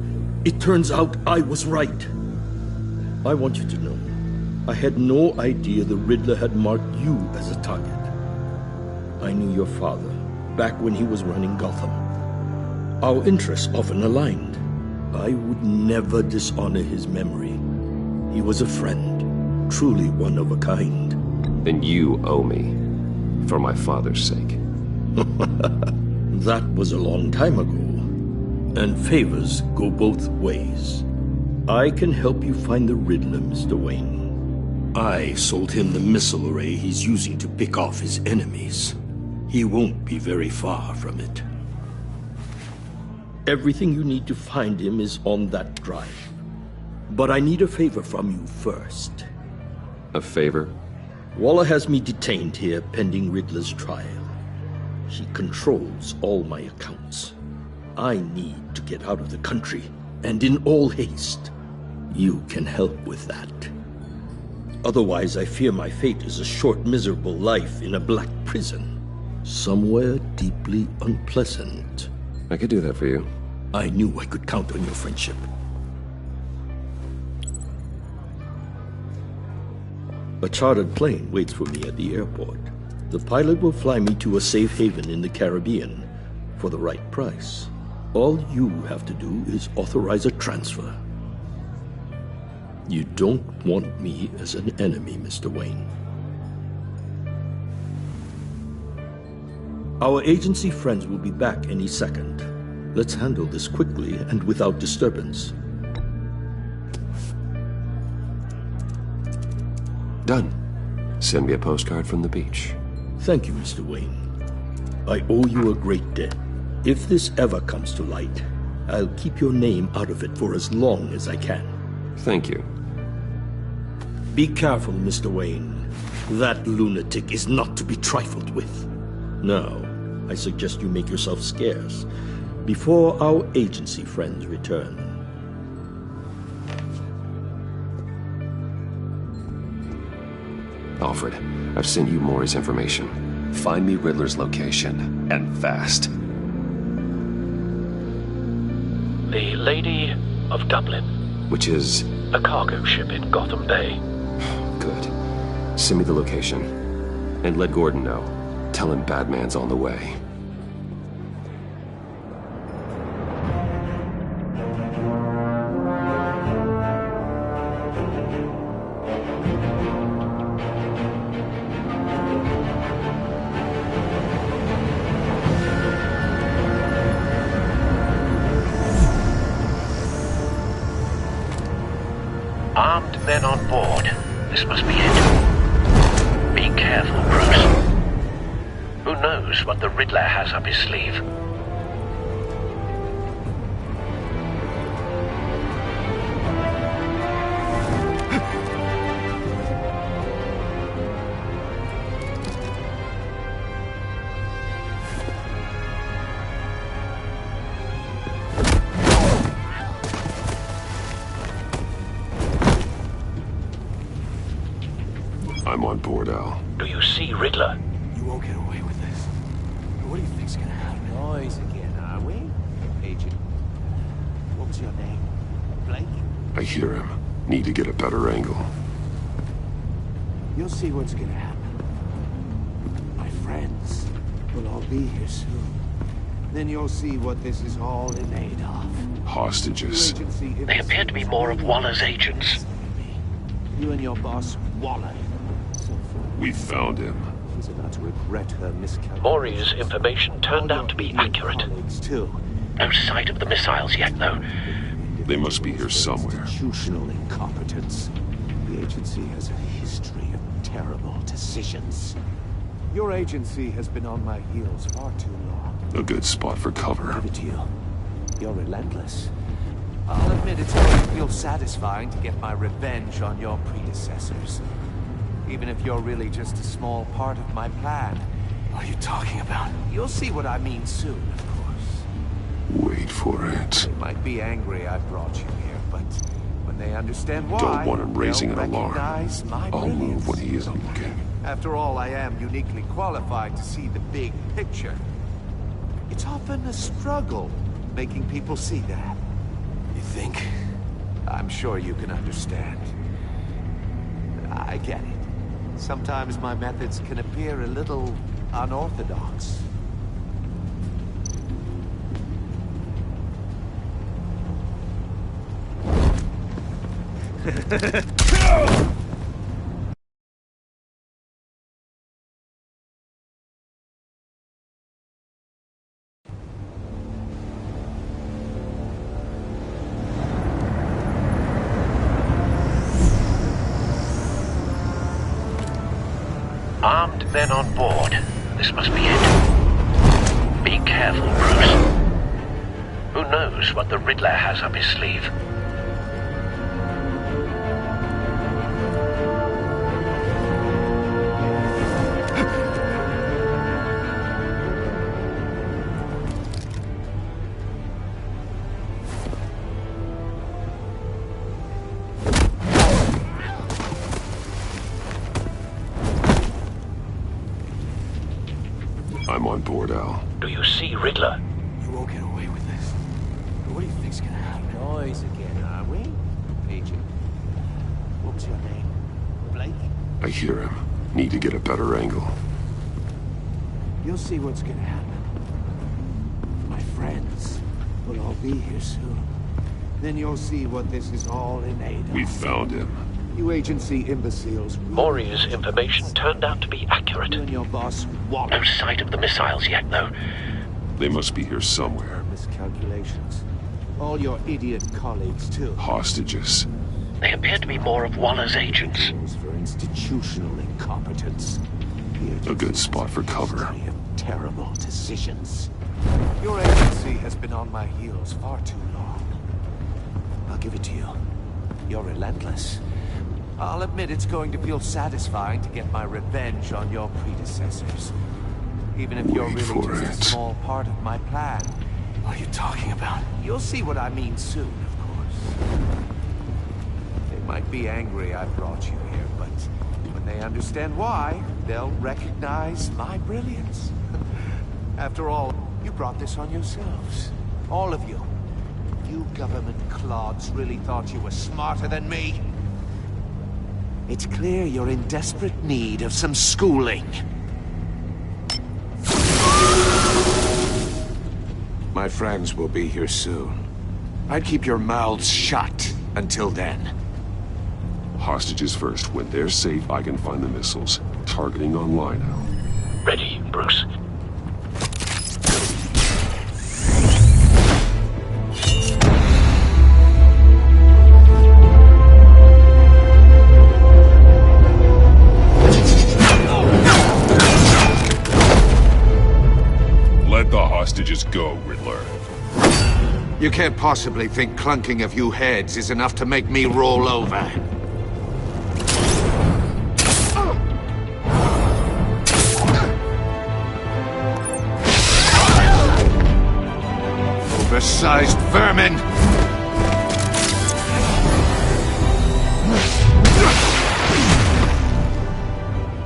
it turns out I was right. I want you to know, I had no idea the Riddler had marked you as a target. I knew your father back when he was running Gotham. Our interests often aligned. I would never dishonor his memory. He was a friend, truly one of a kind. Then you owe me, for my father's sake. That was a long time ago. And favors go both ways. I can help you find the Riddler, Mr. Wayne. I sold him the missile array he's using to pick off his enemies. He won't be very far from it. Everything you need to find him is on that drive. But I need a favor from you first. A favor? Waller has me detained here pending Riddler's trial. He controls all my accounts. I need to get out of the country, and in all haste. You can help with that. Otherwise, I fear my fate is a short, miserable life in a black prison. Somewhere deeply unpleasant. I could do that for you. I knew I could count on your friendship. A chartered plane waits for me at the airport. The pilot will fly me to a safe haven in the Caribbean for the right price. All you have to do is authorize a transfer. You don't want me as an enemy, Mr. Wayne. Our agency friends will be back any second. Let's handle this quickly and without disturbance. Done. Send me a postcard from the beach. Thank you, Mr. Wayne. I owe you a great debt. If this ever comes to light, I'll keep your name out of it for as long as I can. Thank you. Be careful, Mr. Wayne. That lunatic is not to be trifled with. Now, I suggest you make yourself scarce before our agency friends return. Alfred, I've sent you Maury's information. Find me Riddler's location, and fast. The Lady of Dublin. Which is? A cargo ship in Gotham Bay. Good. Send me the location. And let Gordon know. Tell him Batman's on the way. Armed men on board. This must be it. Be careful, Bruce. Who knows what the Riddler has up his sleeve? I'm on board, Al. Do you see Riddler? You won't get away with this. What do you think's gonna happen? Noise again, are we? Agent. What was your name? Blake? I hear him. Need to get a better angle. You'll see what's gonna happen. My friends will all be here soon. Then you'll see what this is all in aid of. Hostages. They appear to be more of Waller's agents. You and your boss, Waller. We found him. She's about to regret her miscalculation. Maury's information turned out to be accurate. No sight of the missiles yet, though. They must be here somewhere. Institutional incompetence. The agency has a history of terrible decisions. Your agency has been on my heels far too long. A good spot for cover. Give it to you. You're relentless. I'll admit it's going to feel satisfying to get my revenge on your predecessors. Even if you're really just a small part of my plan. What are you talking about? You'll see what I mean soon, of course. Wait for it. They might be angry I brought you here, but when they understand why, Don't want him raising an they'll alarm. recognize my I'll brilliance. move when he isn't looking. After all, I am uniquely qualified to see the big picture. It's often a struggle making people see that. You think? I'm sure you can understand. I get it. Sometimes my methods can appear a little unorthodox. 5 men on board. This must be it. Be careful, Bruce. Who knows what the Riddler has up his sleeve? I'm on board, Al. Do you see Riddler? You won't get away with this. What do you think's gonna happen? Noise again, are we? Agent. What's your name? Blake? I hear him. Need to get a better angle. You'll see what's gonna happen. My friends will all be here soon. Then you'll see what this is all in aid of. We found him. You agency imbeciles. Maury's information turned out to be accurate. You and your boss walk. No sight of the missiles yet, though. They must be here somewhere. Miscalculations. All your idiot colleagues, too. Hostages. They appear to be more of Waller's agents. For institutional incompetence. A good spot for cover. Terrible decisions. Your agency has been on my heels far too long. I'll give it to you. You're relentless. I'll admit it's going to feel satisfying to get my revenge on your predecessors. Even if you're really just a small part of my plan. What are you talking about? You'll see what I mean soon, of course. They might be angry I brought you here, but when they understand why, they'll recognize my brilliance. After all, you brought this on yourselves. All of you. You government clods really thought you were smarter than me? It's clear you're in desperate need of some schooling. My friends will be here soon. I'd keep your mouths shut until then. Hostages first. When they're safe, I can find the missiles. Targeting online now. Ready, Bruce. Let the hostages go, Riddler. You can't possibly think clunking a few heads is enough to make me roll over. Oversized vermin!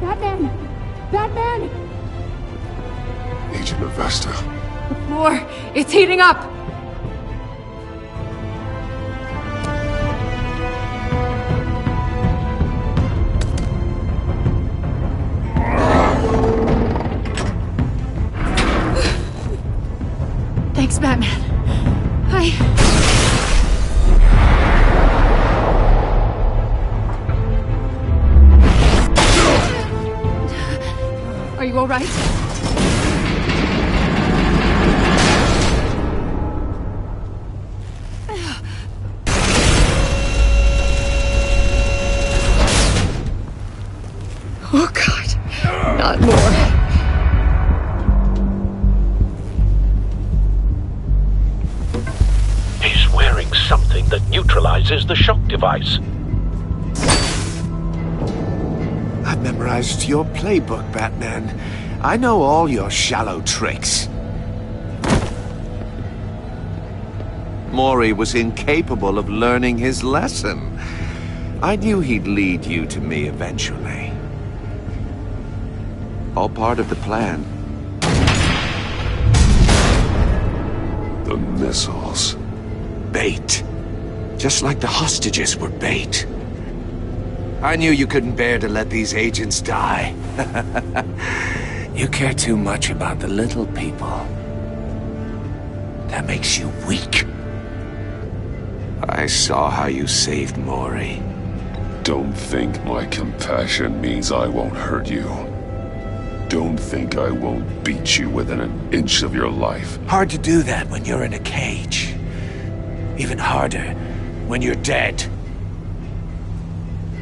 Batman! Batman! Agent Avesta. The floor, it's heating up! Thanks, Batman. Are you all right? Oh, God. Not more. He's wearing something that neutralizes the shock device. I've memorized your playbook, Batman. I know all your shallow tricks. Maury was incapable of learning his lesson. I knew he'd lead you to me eventually. All part of the plan. The missiles. Bait. Just like the hostages were bait. I knew you couldn't bear to let these agents die. You care too much about the little people. That makes you weak. I saw how you saved Maury. Don't think my compassion means I won't hurt you. Don't think I won't beat you within an inch of your life. Hard to do that when you're in a cage. Even harder when you're dead.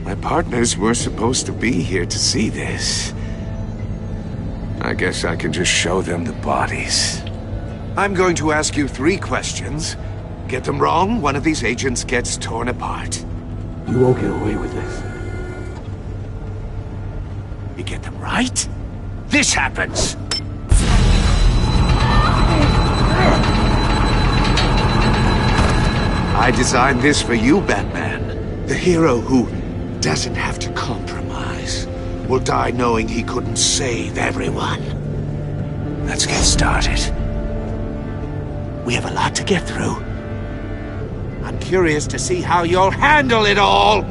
My partners were supposed to be here to see this. I guess I can just show them the bodies. I'm going to ask you 3 questions. Get them wrong, one of these agents gets torn apart. You won't get away with this. You get them right, this happens! I designed this for you, Batman. The hero who doesn't have to compromise will die knowing he couldn't save everyone. Let's get started. We have a lot to get through. I'm curious to see how you'll handle it all!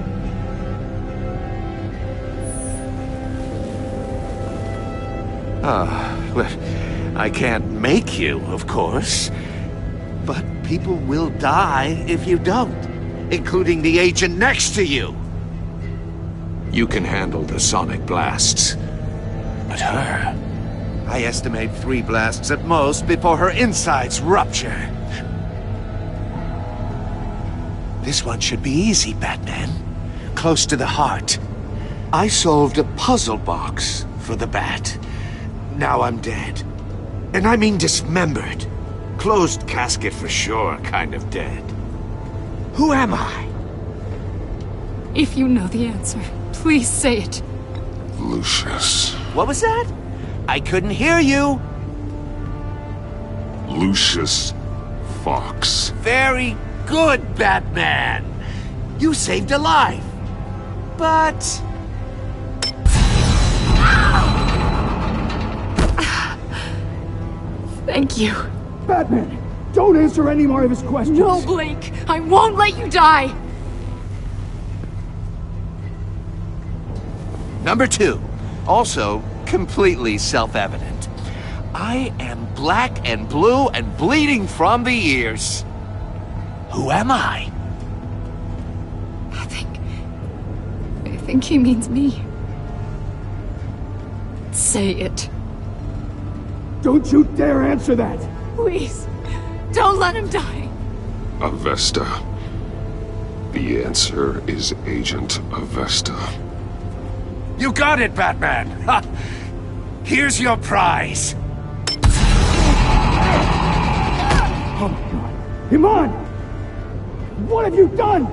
Well, I can't make you, of course. But people will die if you don't, including the agent next to you. You can handle the sonic blasts. But her... I estimate 3 blasts at most before her insides rupture. This one should be easy, Batman. Close to the heart. I solved a puzzle box for the Bat. Now I'm dead. And I mean dismembered. Closed casket for sure, kind of dead. Who am I? If you know the answer, please say it. Lucius. What was that? I couldn't hear you. Lucius Fox. Very good, Batman. You saved a life. But... Thank you. Batman, don't answer any more of his questions. No, Blake. I won't let you die. Number 2. Also, completely self-evident. I am black and blue and bleeding from the ears. Who am I? I think he means me. Say it. Don't you dare answer that! Please, don't let him die. Avesta. The answer is Agent Avesta. You got it, Batman! Ha! Here's your prize! Oh my god! Iman! What have you done?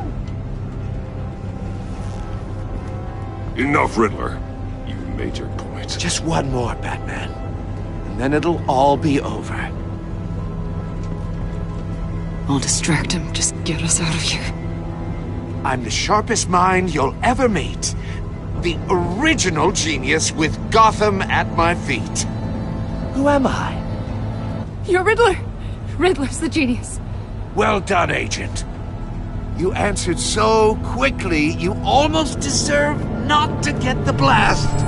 Enough, Riddler. You made your point. Just one more, Batman. And then it'll all be over. I'll distract him. Just get us out of here. I'm the sharpest mind you'll ever meet. The original genius with Gotham at my feet. Who am I? You're Riddler. Riddler's the genius. Well done, Agent. You answered so quickly, you almost deserve not to get the blast.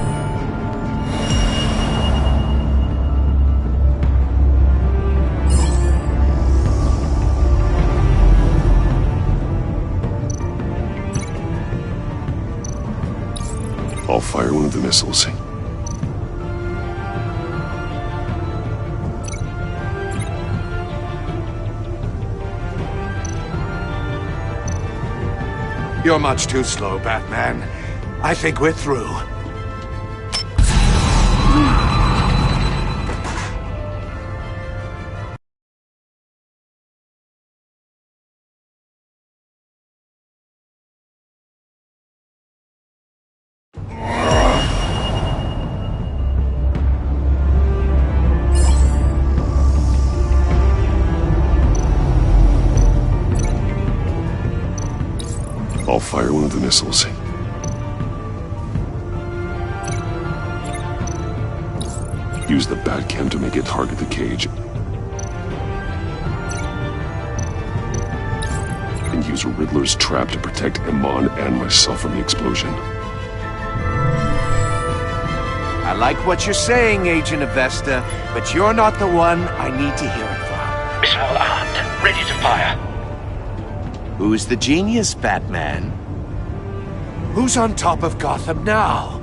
I'll fire one of the missiles. You're much too slow, Batman. I think we're through. I'll fire one of the missiles. Use the Batcam to make it target the cage. And use Riddler's trap to protect Iman and myself from the explosion. I like what you're saying, Agent Avesta, but you're not the one I need to hear it from. Missile armed, ready to fire. Who's the genius, Batman? Who's on top of Gotham now?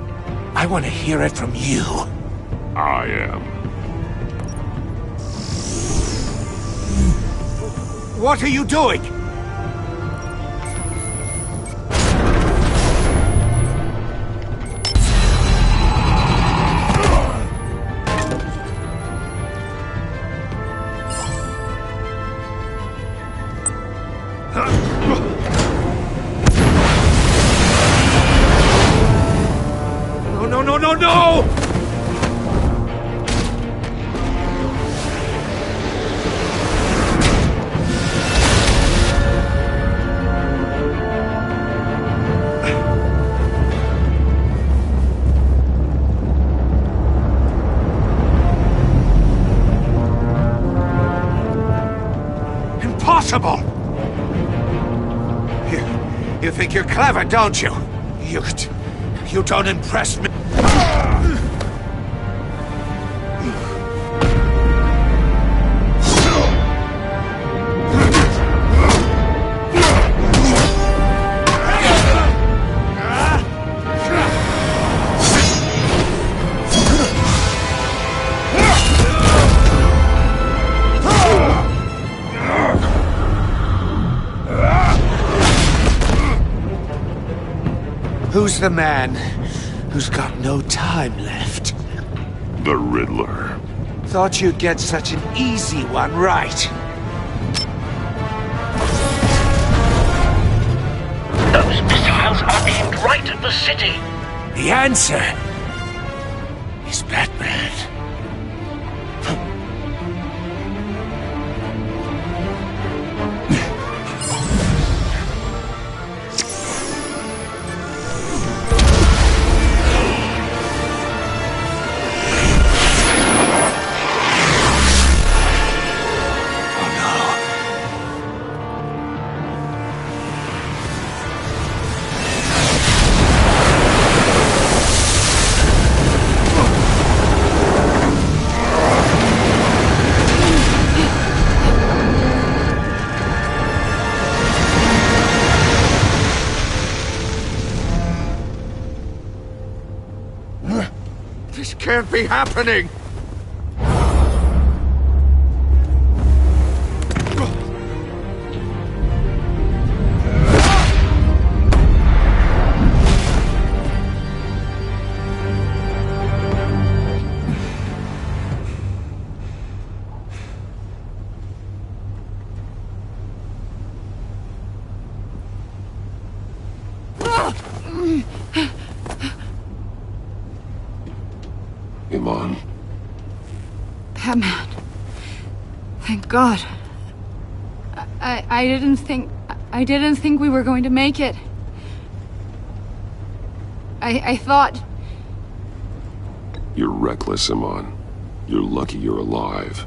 I want to hear it from you. I am. What are you doing? You think you're clever, don't you? You don't impress me. Who's the man who's got no time left? The Riddler. Thought you'd get such an easy one right. Those missiles are aimed right at the city. The answer is Batman. This can't be happening! Iman. Batman. Thank God. I didn't think we were going to make it. I thought... You're reckless, Iman. You're lucky you're alive.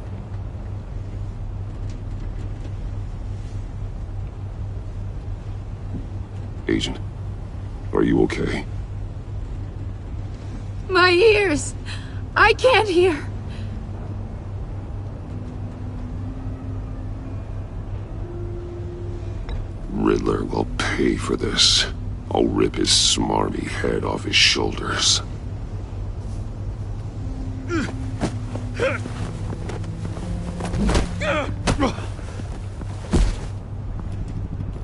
Agent, are you okay? My ears! I can't hear! Riddler will pay for this. I'll rip his smarmy head off his shoulders.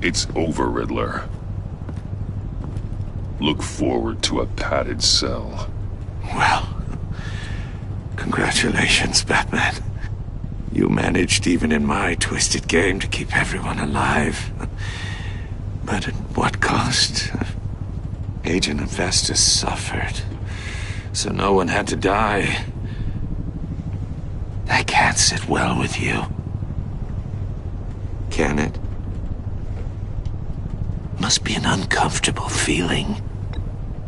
It's over, Riddler. Look forward to a padded cell. Well, congratulations, Batman. You managed, even in my twisted game, to keep everyone alive. But at what cost? Agent Hephaestus suffered, so no one had to die. That can't sit well with you. Can it? Must be an uncomfortable feeling.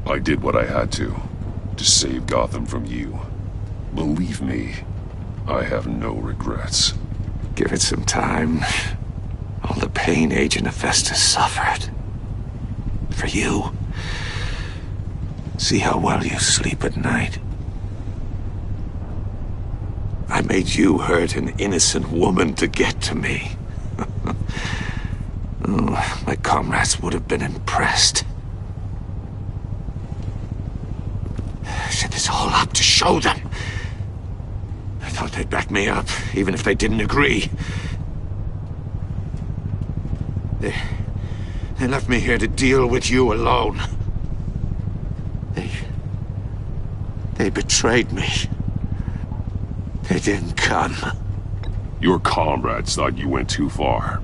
I did what I had to save Gotham from you. Believe me, I have no regrets. Give it some time. All the pain Agent Hephaestus suffered. For you. See how well you sleep at night. I made you hurt an innocent woman to get to me. Oh, my comrades would have been impressed. I set this all up to show them. I thought they'd back me up, even if they didn't agree. They left me here to deal with you alone. They betrayed me. They didn't come. Your comrades thought you went too far.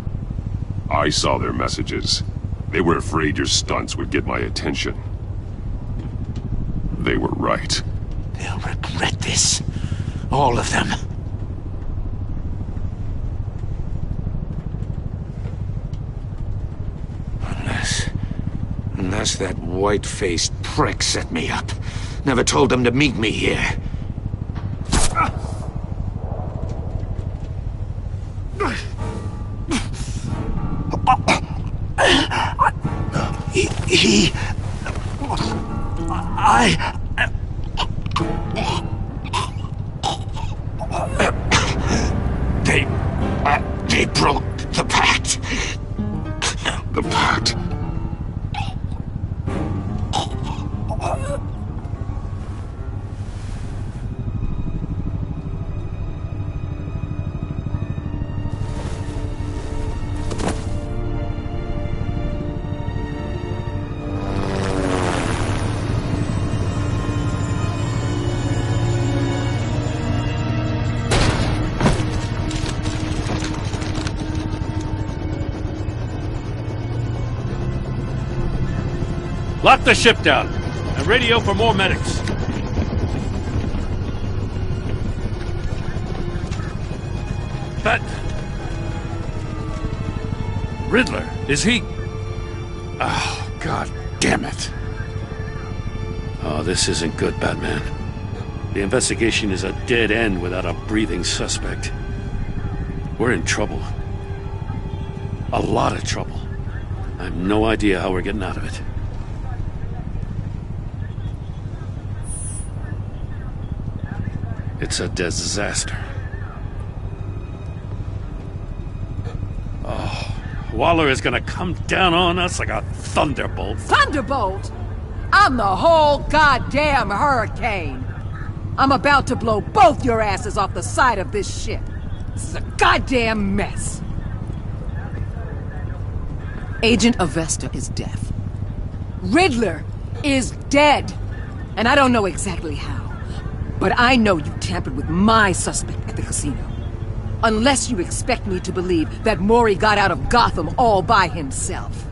I saw their messages. They were afraid your stunts would get my attention. They were right. They'll regret this. All of them. Unless that white-faced prick set me up. Never told them to meet me here. They broke the pact. The pact? Lock the ship down and radio for more medics. But Riddler, is he? Oh, God damn it. Oh, this isn't good, Batman. The investigation is a dead end without a breathing suspect. We're in trouble. A lot of trouble. I have no idea how we're getting out of it. It's a disaster. Oh, Waller is gonna come down on us like a thunderbolt. Thunderbolt? I'm the whole goddamn hurricane. I'm about to blow both your asses off the side of this ship. This is a goddamn mess. Agent Avesta is deaf. Riddler is dead. And I don't know exactly how. But I know you tampered with my suspect at the casino. Unless you expect me to believe that Maury got out of Gotham all by himself.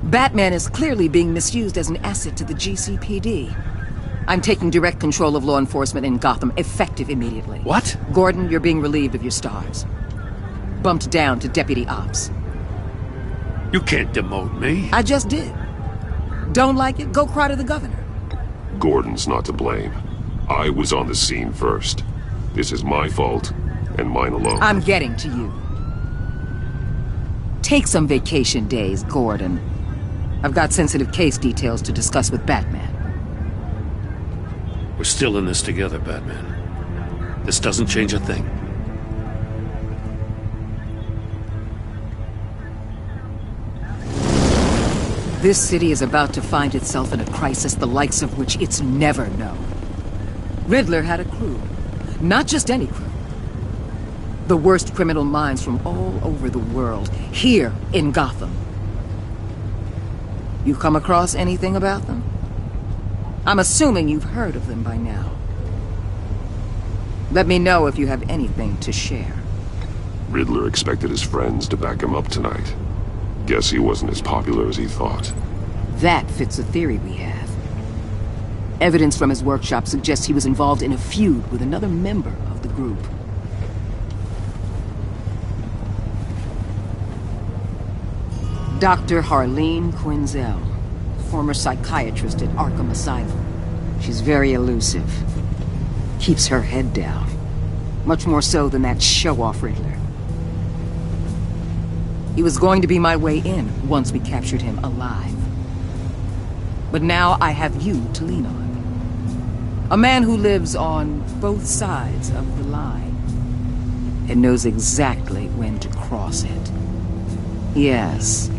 Batman is clearly being misused as an asset to the GCPD. I'm taking direct control of law enforcement in Gotham, effective immediately. What? Gordon, you're being relieved of your stars. Bumped down to Deputy Ops. You can't demote me. I just did. Don't like it? Go cry to the governor. Gordon's not to blame. I was on the scene first. This is my fault, and mine alone. I'm getting to you. Take some vacation days, Gordon. I've got sensitive case details to discuss with Batman. We're still in this together, Batman. This doesn't change a thing. This city is about to find itself in a crisis the likes of which it's never known. Riddler had a crew. Not just any crew. The worst criminal minds from all over the world, here in Gotham. You come across anything about them? I'm assuming you've heard of them by now. Let me know if you have anything to share. Riddler expected his friends to back him up tonight. Guess he wasn't as popular as he thought. That fits a theory we have. Evidence from his workshop suggests he was involved in a feud with another member of the group. Dr. Harleen Quinzel, former psychiatrist at Arkham Asylum. She's very elusive. Keeps her head down. Much more so than that show-off Riddler. He was going to be my way in once we captured him alive. But now I have you to lean on. A man who lives on both sides of the line and knows exactly when to cross it. Yes,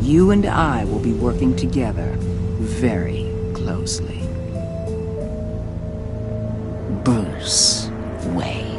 you and I will be working together very closely. Bruce Wayne.